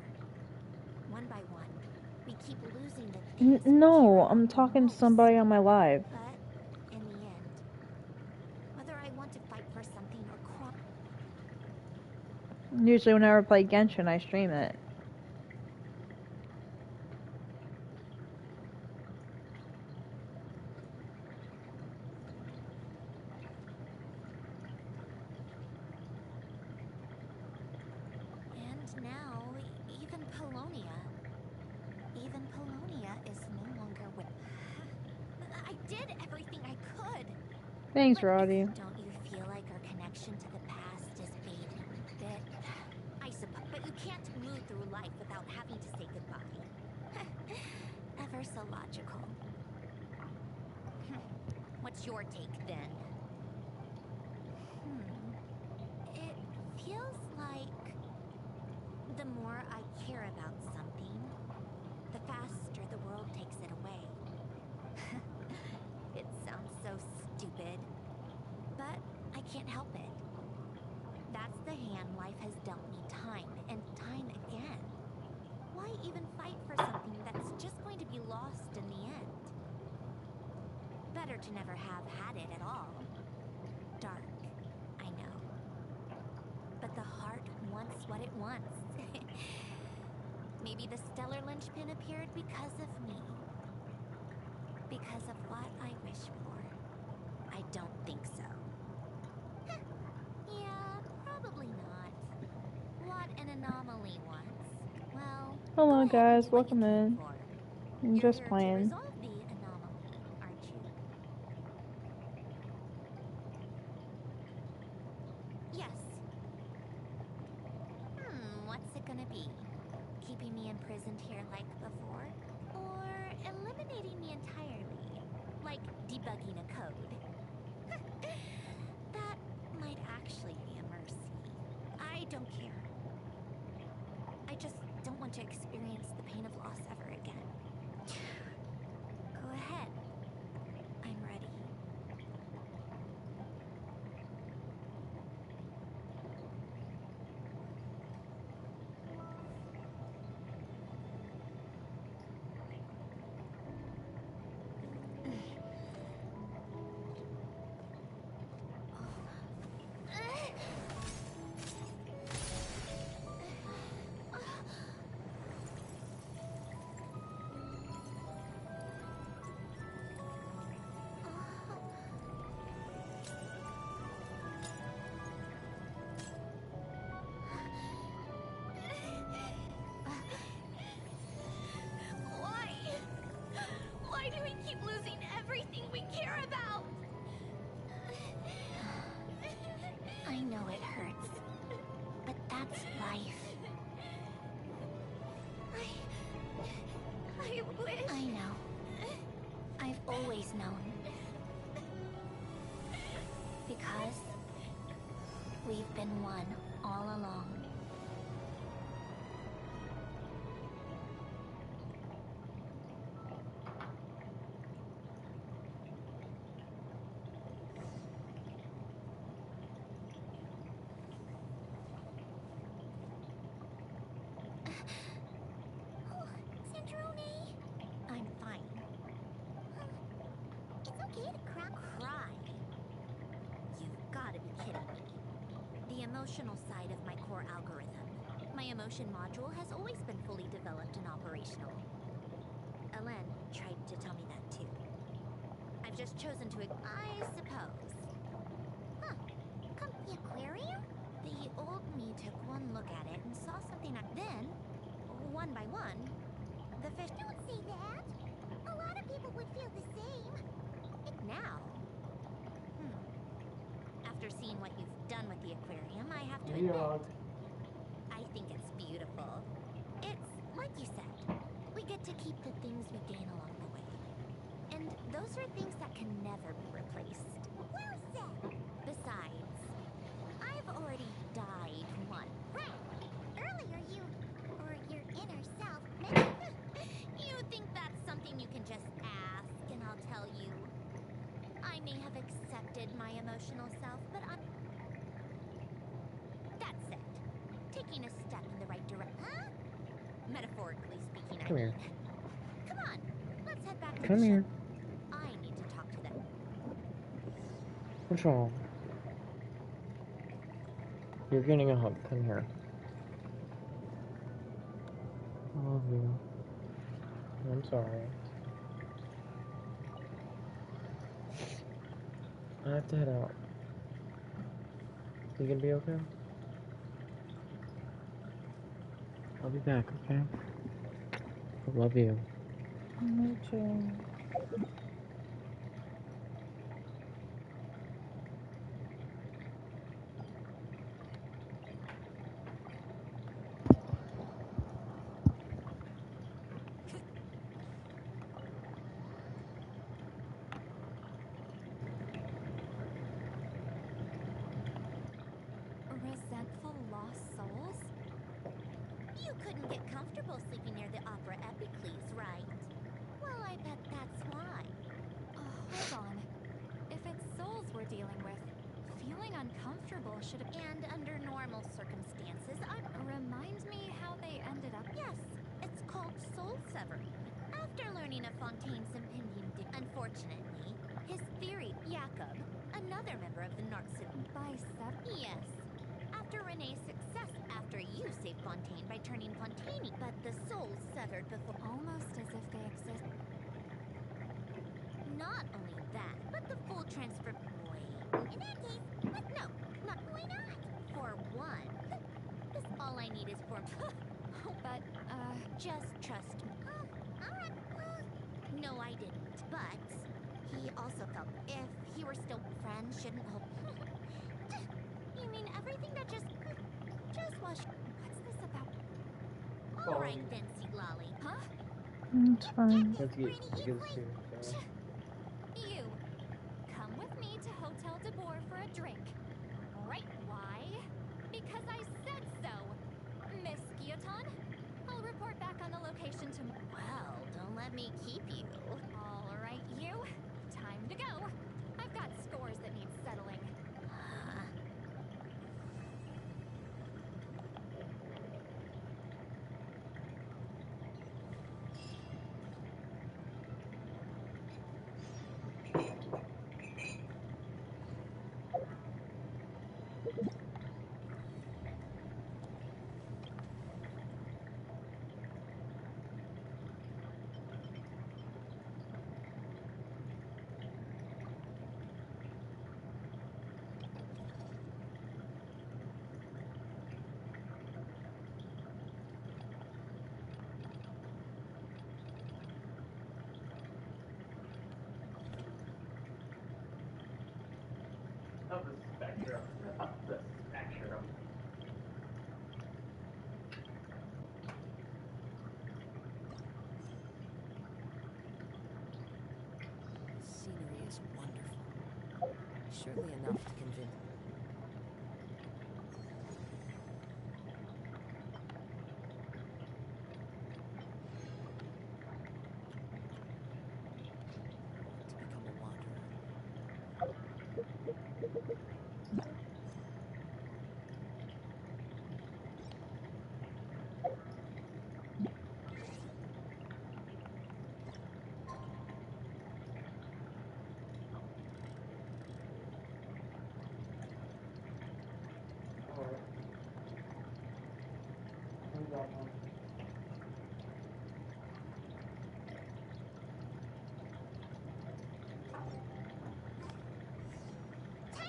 One by one, we keep losing the things we No, care I'm about the talking to most. somebody on my live. But in the end, whether I want to fight for something or cry... Usually whenever I play Genshin, I stream it. And now, even Polonia is no longer with... I did everything I could. Thanks, But Roddy. don't you feel like our connection to the past is fading a bit? I suppose, but you can't move through life without having to say goodbye. Ever so logical. What's your take then? It feels like the more I care about something, the faster the world takes it away. It sounds so stupid, but I can't help it. That's the hand life has dealt me time and time again. Why even fight for something that's just going to be lost in the end? Better to never have had it at all. Dark, I know. But the heart wants what it wants. Maybe the stellar linchpin appeared because of me. Because of what I wish for. I don't think so. Yeah, probably not. What an anomaly wants. Well, Hello, go ahead and guys. do what you Welcome came in. for. I'm You're just here to playing. resolve the anomaly, aren't you? Yes. What's it gonna be? Keeping me imprisoned here like before? Or eliminating me entirely? Like debugging a code? That might actually be a mercy. I don't care. I just don't want to experience the pain of loss ever again. Go ahead. I'm ready. Why do we keep losing everything we care about? I know it hurts, but that's life. I wish... I know. I've always known. Because we've been one all along. okay to cry? Cry? You've got to be kidding me. The emotional side of my core algorithm. My emotion module has always been fully developed and operational. Elen tried to tell me that too. I've just chosen to I suppose. Huh. Come the aquarium? The old me took one look at it and saw something. Then, one by one, the fish. Don't say that. A lot of people would feel the same. Now, after seeing what you've done with the aquarium, I have to admit, I think it's beautiful. It's like you said, we get to keep the things we gain along the way. And those are things that can never be replaced. Well said. Besides, I've already died once. Right. Earlier or your inner self, mentioned. You think that's something you can just ask and I'll tell you? I may have accepted my emotional self, but that's it. Taking a step in the right direction. Huh? Metaphorically speaking, Come here. Come on, let's head back to Come the here. ship. I need to talk to them. What's wrong? You're getting a hug. Come here. I love you. I'm sorry. I have to head out. You gonna be okay? I'll be back, okay? I love you. Me too. Resentful lost souls? You couldn't get comfortable sleeping near the opera Epicles, right? Well, I bet that's why. Hold on. If it's souls we're dealing with, feeling uncomfortable should have... And under normal circumstances, Remind me how they ended up... Yes, it's called soul severing. After learning of Fontaine's impending doom, unfortunately, his theory, Jakob, another member of the Narcissist... Yes. After Renee's success, after you saved Fontaine by turning Fontaine, but the souls severed before... Almost as if they exist... Not only that, but the full transfer... Wait. In that case, no, not... Why not? For one, this all I need is for... But, Just trust me. Alright. No, I didn't, but... He also felt if he were still friends, shouldn't hope... You mean everything that just wash... what's this about? Alright then, Siglali. Huh? It's fine. Let's get serious. You, come with me to Hotel de Boer for a drink. Right, why? Because I said so, Miss Guillotin. I'll report back on the location tomorrow. Well, don't let me keep you. All right, you. Time to go. I've got scores that need settling. Of the spectrum. Of the spectrum. The scenery is wonderful. Surely enough to convince... to become a wanderer. Time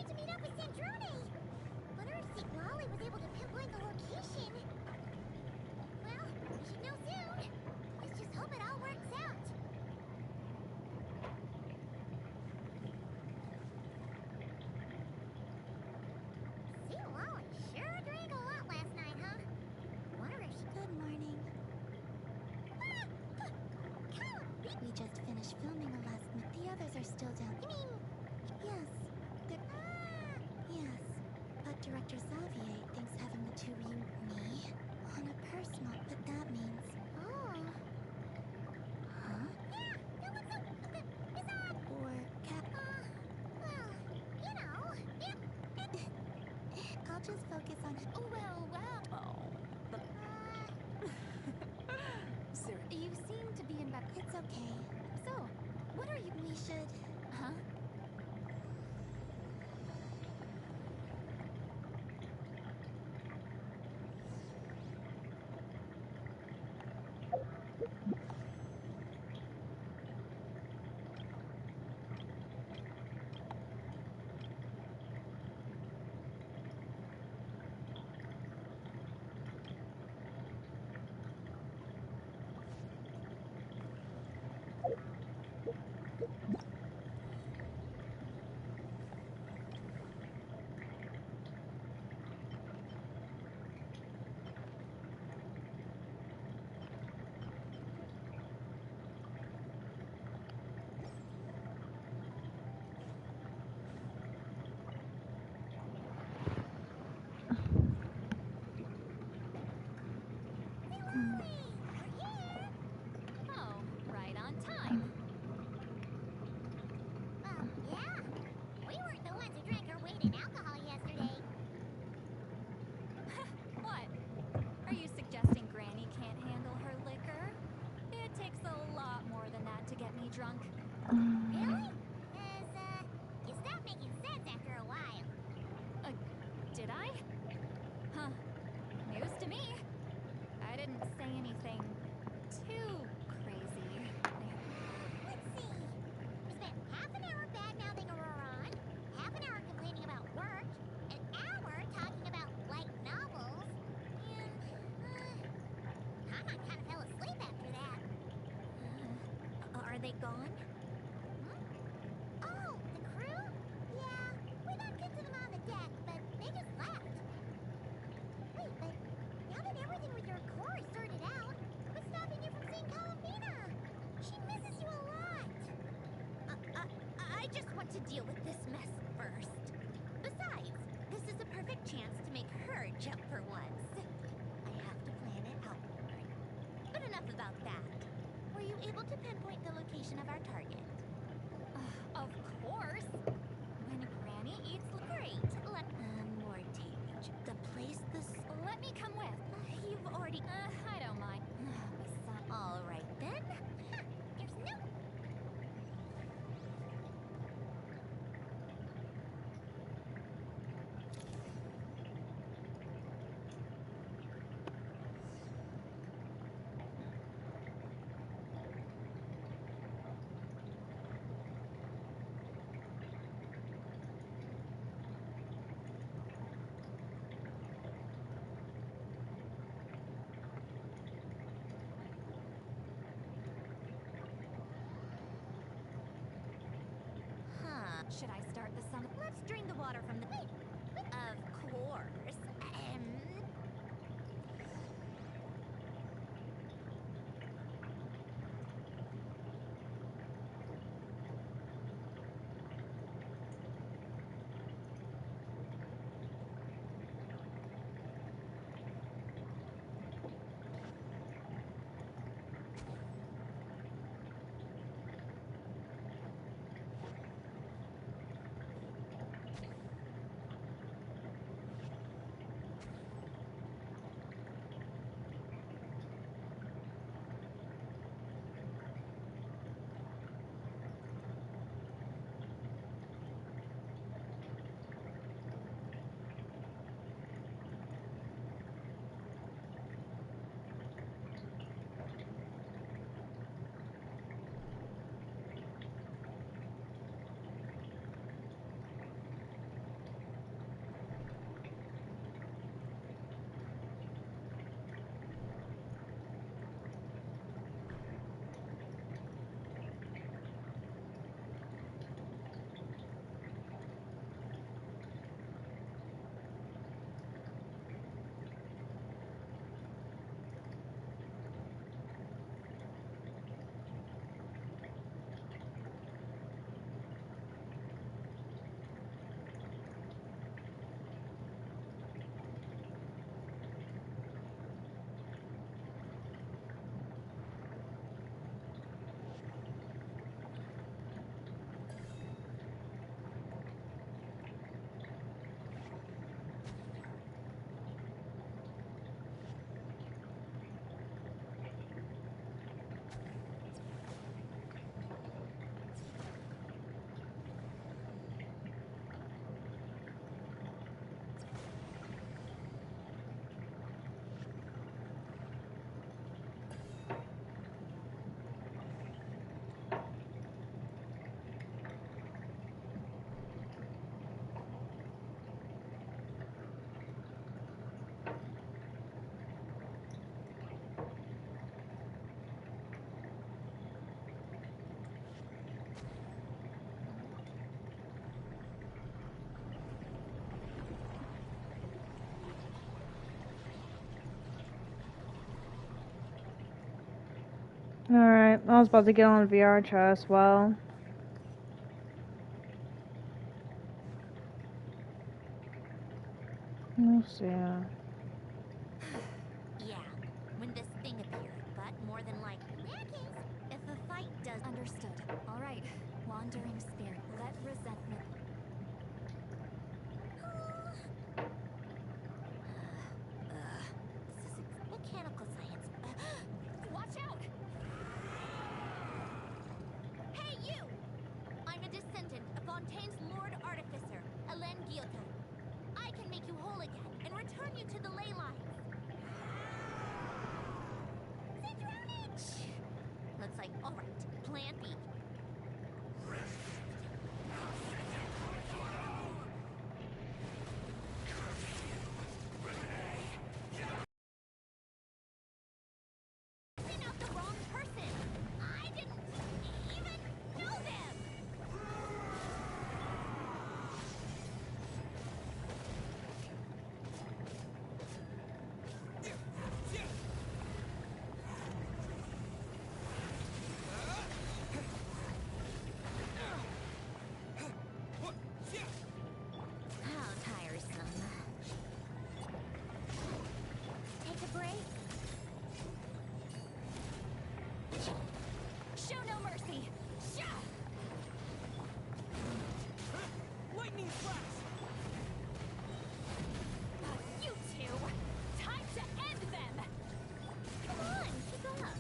to meet up with Sandrone! Wonder if Wally was able to pinpoint the location. Well, we should know soon. Let's just hope it all works out. Wally sure drank a lot last night, huh? Wonder if she... Good morning. We just finished filming the last minute. The others are still down. You mean... Yes. Yes. But Director Xavier thinks having the two me on a personal... But that means... Oh. Huh? Yeah! That looks so... Is that... Or... well, you know... I'll just focus on... Well... Oh. Sir, you seem to be in better... It's okay. So, what are you... We should... Huh? Oh, right on time. Yeah. We weren't the ones who drank her weight in alcohol yesterday. What? Are you suggesting Granny can't handle her liquor? It takes a lot more than that to get me drunk. Really? You stopped making sense after a while. Did I? Huh. News to me. I didn't say anything too crazy. Let's see. We spent half an hour bad-mouthing Auroron, half an hour complaining about work, an hour talking about light novels, and, Hanan kind of fell asleep after that. Are they gone? Oh, the crew? Yeah, we bumped into them on the deck, but they just left. Wait, but now that everything with your core is sorted out, what's stopping you from seeing Columbina? She misses you a lot. I just want to deal with this mess first. Besides, this is a perfect chance to make her jump for once. I have to plan it out for her. But enough about that. Were you able to pinpoint the location of our target? Of course. When Granny eats... Great. Mortage. The place this... Let me come with. You've already... I don't mind. All right, then. There's no... Should I start the summit? Let's drain the water from the... Wait. Of course. Alright, I was about to get on VR chat as well. Let's see. Yeah, when this thing appeared, but more than likely, if a fight does. Understood. All right, wandering spirit, let resentment. This is mechanical science. Watch out! Hey, you! I'm a descendant of Fontaine's Lord Artificer, Elen Guillotin. I can make you whole again and return you to the ley lines. They're drowning! Looks like, all right, plan B. Out the wrong person. I didn't even know them. How tiresome. Take a break. Show no mercy. Shah! Lightning flash! You two! Time to end them! Come on, keep up.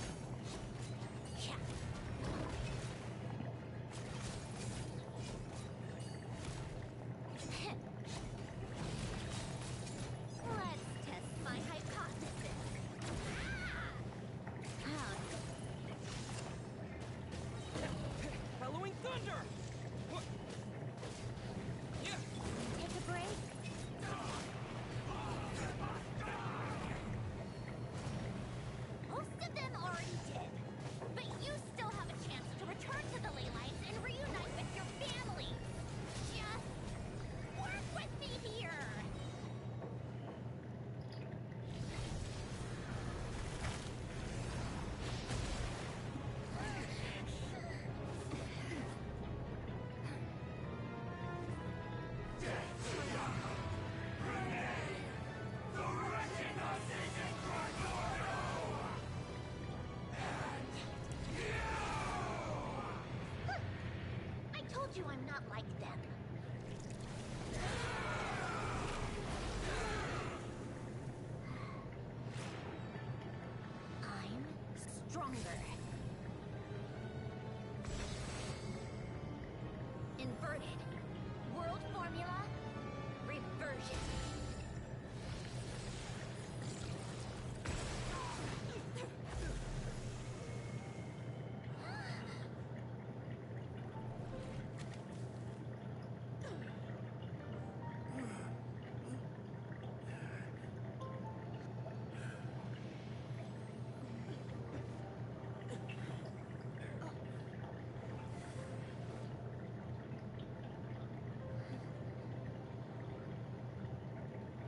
Yeah. Let's test my hypothesis. How Bellowing thunder! What? Yeah! take a break? Most of them already did. But you still have a chance to return to the ley lines and reunite with your family. Just work with me here. I told you I'm not like them. I'm stronger. Inverted. World formula. Reversion.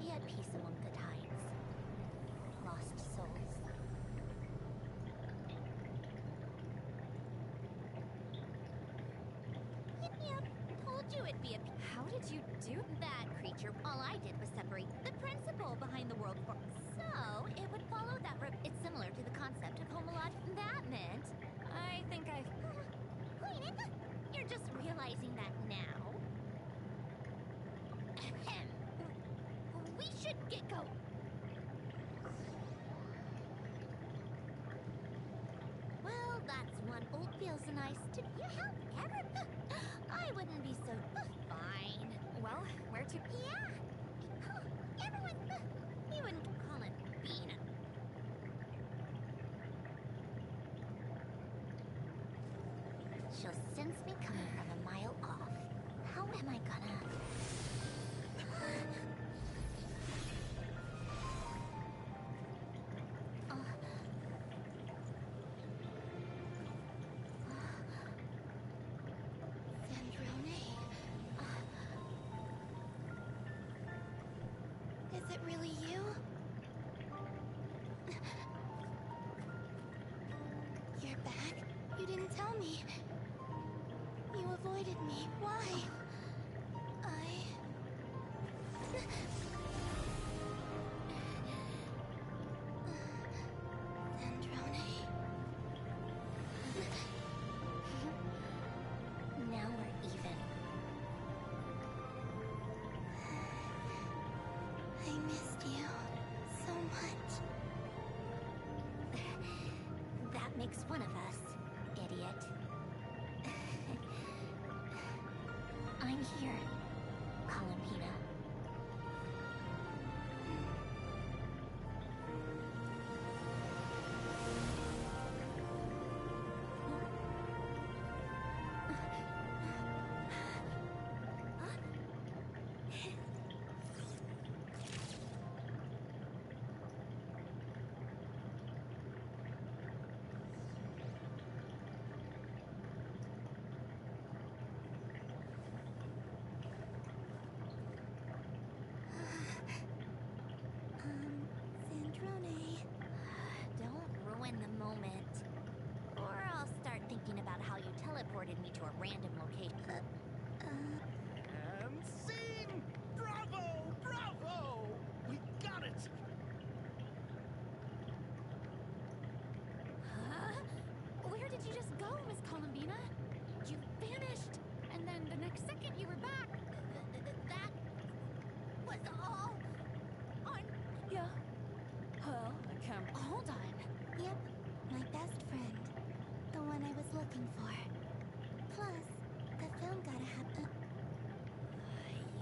Be at peace among the tides. Lost souls. Yep, told you it'd be a. How did you do? That creature. All I did was separate the principle behind the world for. So it would follow that. It's similar to the concept of homolog. That meant. I think I've. Clean it. You're just realizing that now. Ahem. We should get going. Well, that's one. Old feels nice to. You help ever. I wouldn't be so fine. Well, where to? Yeah. Everyone. You wouldn't call it being a. She'll sense me coming from a mile off. How am I gonna? Sandrone? Is it really you? You're back? Tell me. You avoided me. Why? Androne. Now we're even. I missed you so much. That makes one of us, idiot. I'm here, Columbina. Sandrone. Don't ruin the moment. Or I'll start thinking about how you teleported me to a random location. And scene! Bravo! Bravo! We got it! Huh? Where did you just go, Miss Columbina? You vanished, and then the next second you were back. That was all on. Yeah. Well, I can't. Hold on. Yep, my best friend. The one I was looking for. Plus, the film gotta happen.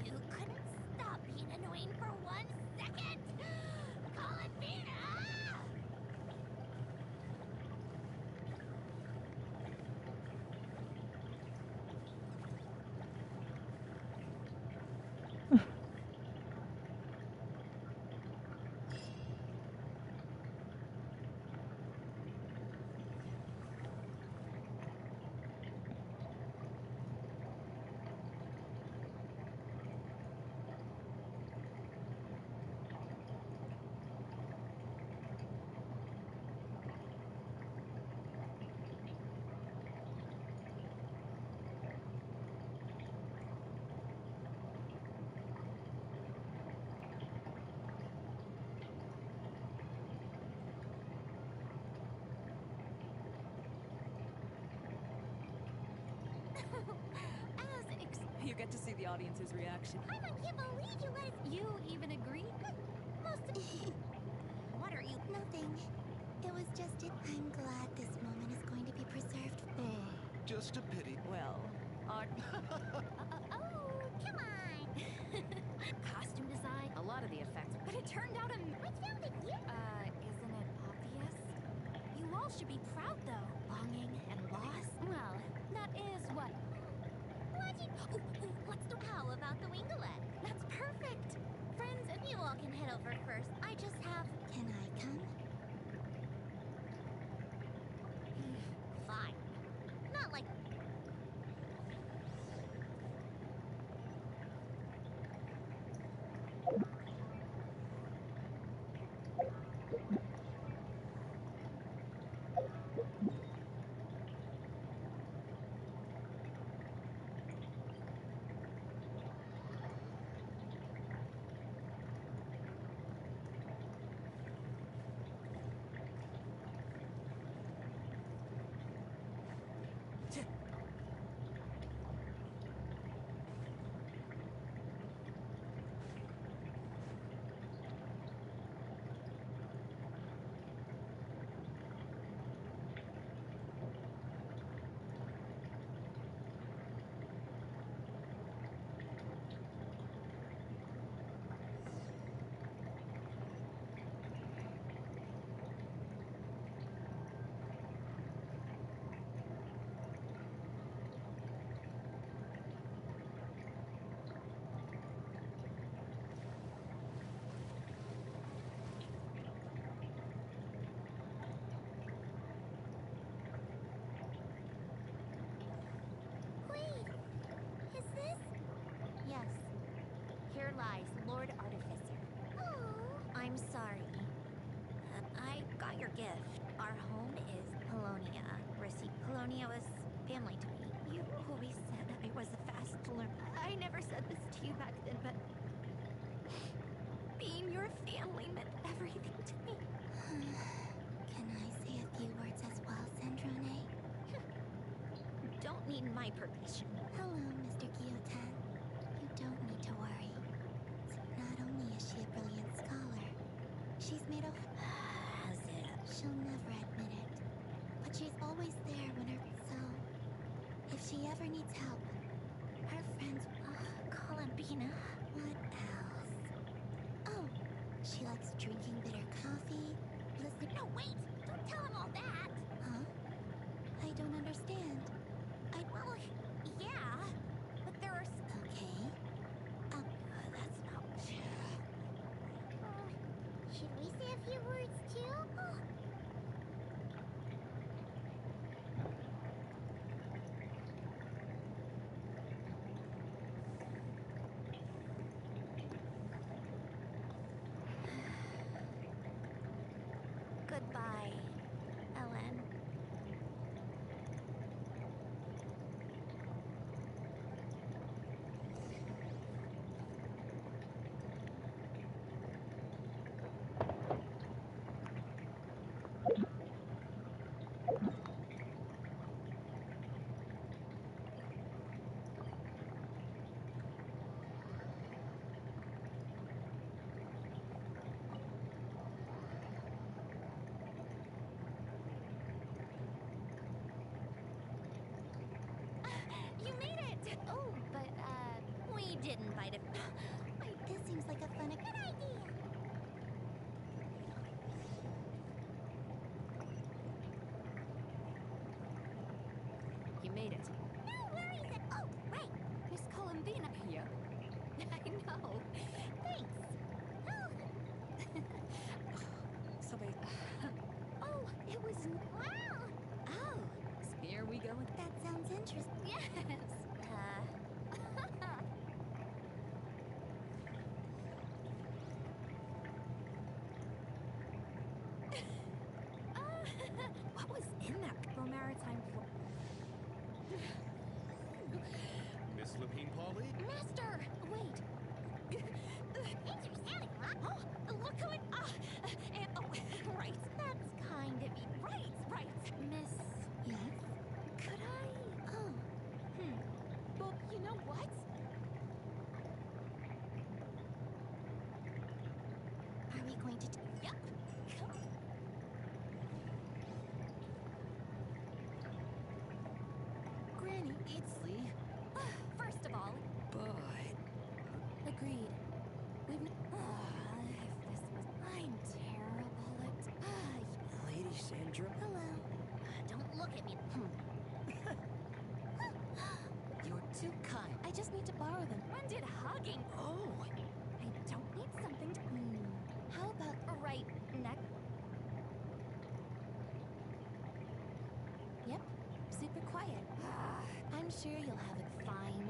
You couldn't stop being annoying for 1 second! Columbina! You get to see the audience's reaction. I can't believe you let us. You even agree? Most of. What are you? Nothing. It was just it. I'm glad this moment is going to be preserved. Just a pity. Well, art, Oh, come on! costume design, a lot of the effects, but it turned out I found it here. isn't it obvious? You all should be proud, though. Longing and loss. Well, that is what. What? Let's do. How about the winglet? That's perfect. Friends, and You all can head over first. I just have. Can I come? Fine. Not like. Colonia was family to me. You always said I was a fast learner. I never said this to you back then, but being your family meant everything to me. Can I say a few words as well, Sandrone? Don't need my permission. Hello, Mr. Guillotin. You don't need to worry. Not only is she a brilliant scholar, she's made a... Has it? She'll never admit it. But she's always there when her... So, if she ever needs help, her friends... Columbina. What else? Oh, she likes drinking bitter coffee, listening... No, wait! Don't tell him all that! Huh? I don't understand. Well, yeah, but there are... Okay. That's not... should we say a few words, too? Goodbye, Ellen. You made it! Oh, but, we did invite him. Wait, this seems like a fun... Good idea! You made it. No worries! Oh, right! Miss Columbina. Yep. I know. Thanks. So they... Oh, it was... Wow! Oh, so here we go. That sounds interesting. Yes! What was in that maritime floor? Miss Lapine Polly? Master! Wait! Things are sounding right. Oh, look who it... and, oh, right. That's kind of... Right. Miss... Yes? Could I... Oh. Well, you know what? Are we going to... Yep. Come. Granny, it's Lee. First of all... But... Agreed. We've... if this was... I'm terrible at... Lady Sandra? Hello. Don't look at me. You're too kind. I just need to borrow them. When did hugging... Oh! I don't need something to... How about right next... Yep. Super quiet. I'm sure you'll have it fine.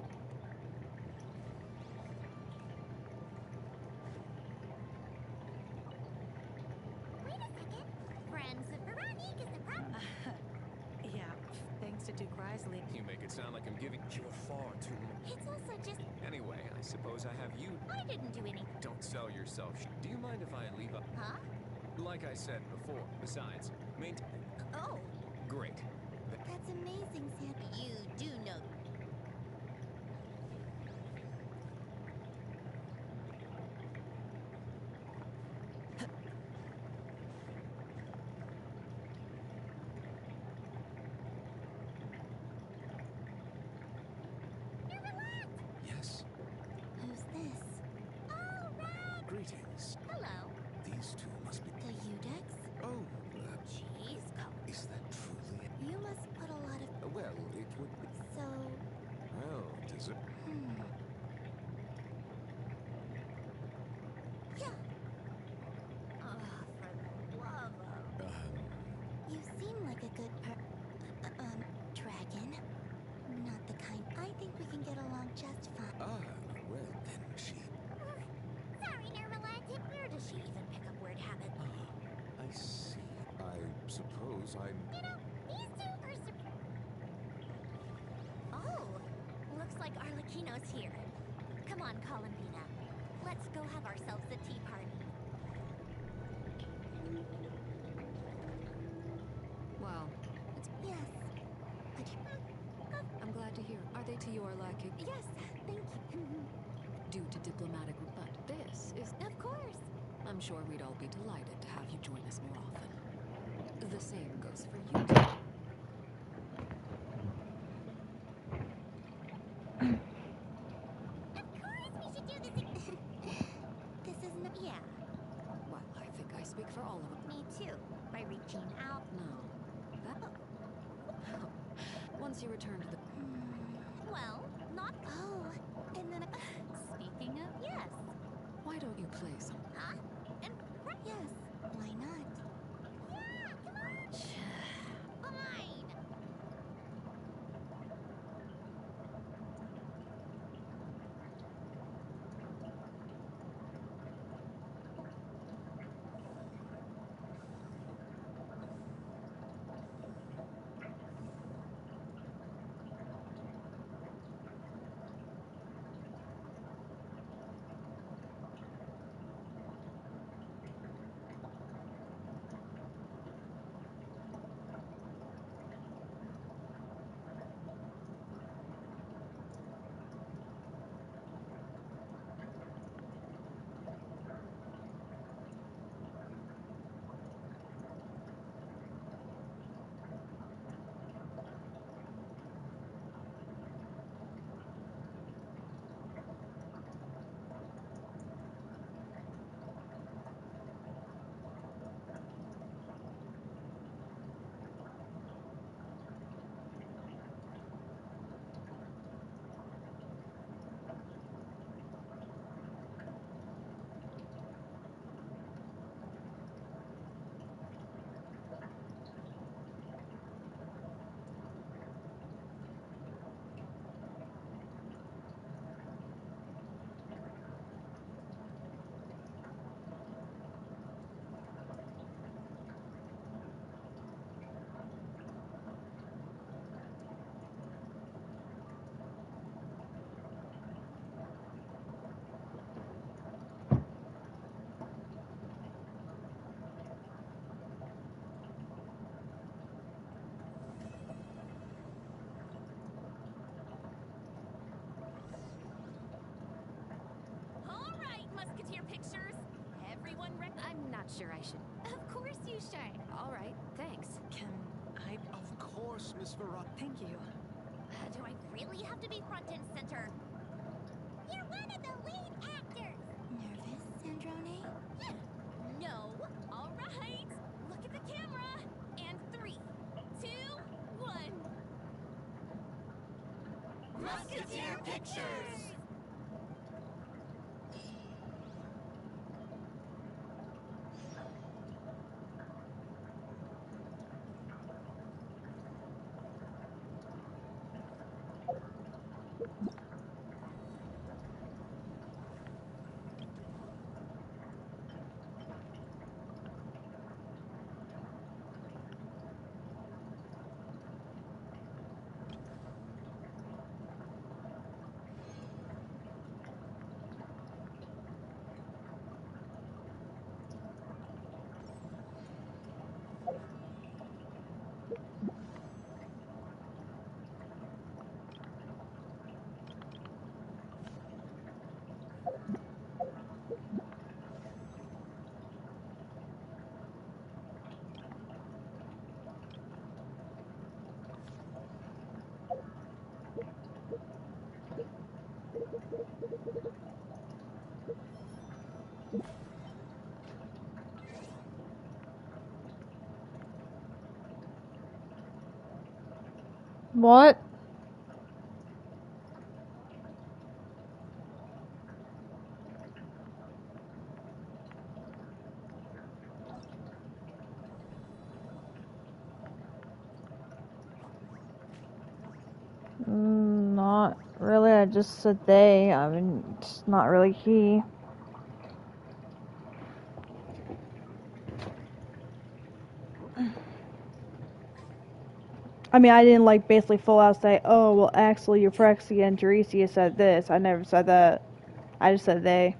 Wait a second. Friends of Veronica is the problem. Yeah, thanks to Duke Risley. You make it sound like I'm giving you far too much. It's also just... Anyway, I suppose I have you. I didn't do anything. Don't sell yourself. Do you mind if I leave up? Huh? Like I said before, besides, Oh. Great. That's amazing, Santa. You do know. Yes? Who's this? Oh, right. Greetings. Hello. These two must be... The Udex? Oh, Jeez, is that truly... you must put a lot of... Well, it would be... So... Well, does it... Yeah. Oh, for the love of... You seem like a good dragon. Not the kind... I think we can get along just fine. well, then she... Sorry, Nermalante. Where does she even pick up word habit? I see. I suppose I'm... You know, these two are... Arlecchino's here. Come on, Columbina. Let's go have ourselves a tea party. Well, it's... Yes. I'm glad to hear. Are they to your liking? Yes, thank you. Due to diplomatic... But this is... Of course. I'm sure we'd all be delighted to have you join us more often. The same goes for you two. Of course we should do this. This is not... Yeah. Well, I think I speak for all of them. Me too. By reaching out. No. That... Once you return to the... Well, not... Oh, and then... Speaking of... Yes. Why don't you play some... Huh? And... Yes. Why not? Yeah, come on. Fine. All right, Musketeer Pictures. Everyone I'm not sure I should... Of course you should. All right, thanks. Can I... Of course, Miss Verrocchio. Thank you. Do I really have to be front and center? You're one of the lead actors. Nervous, Sandrone? No. All right. Look at the camera. And 3, 2, 1. Musketeer Pictures! What? Not really. I just said they. I mean, it's not really he. I mean, I didn't like basically full out say, oh, well, actually, Euphraxia and Teresia said this. I never said that. I just said they.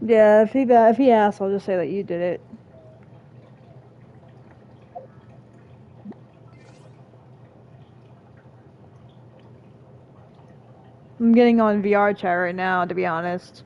Yeah, if he asks, I'll just say that you did it. I'm getting on VR chat right now, to be honest.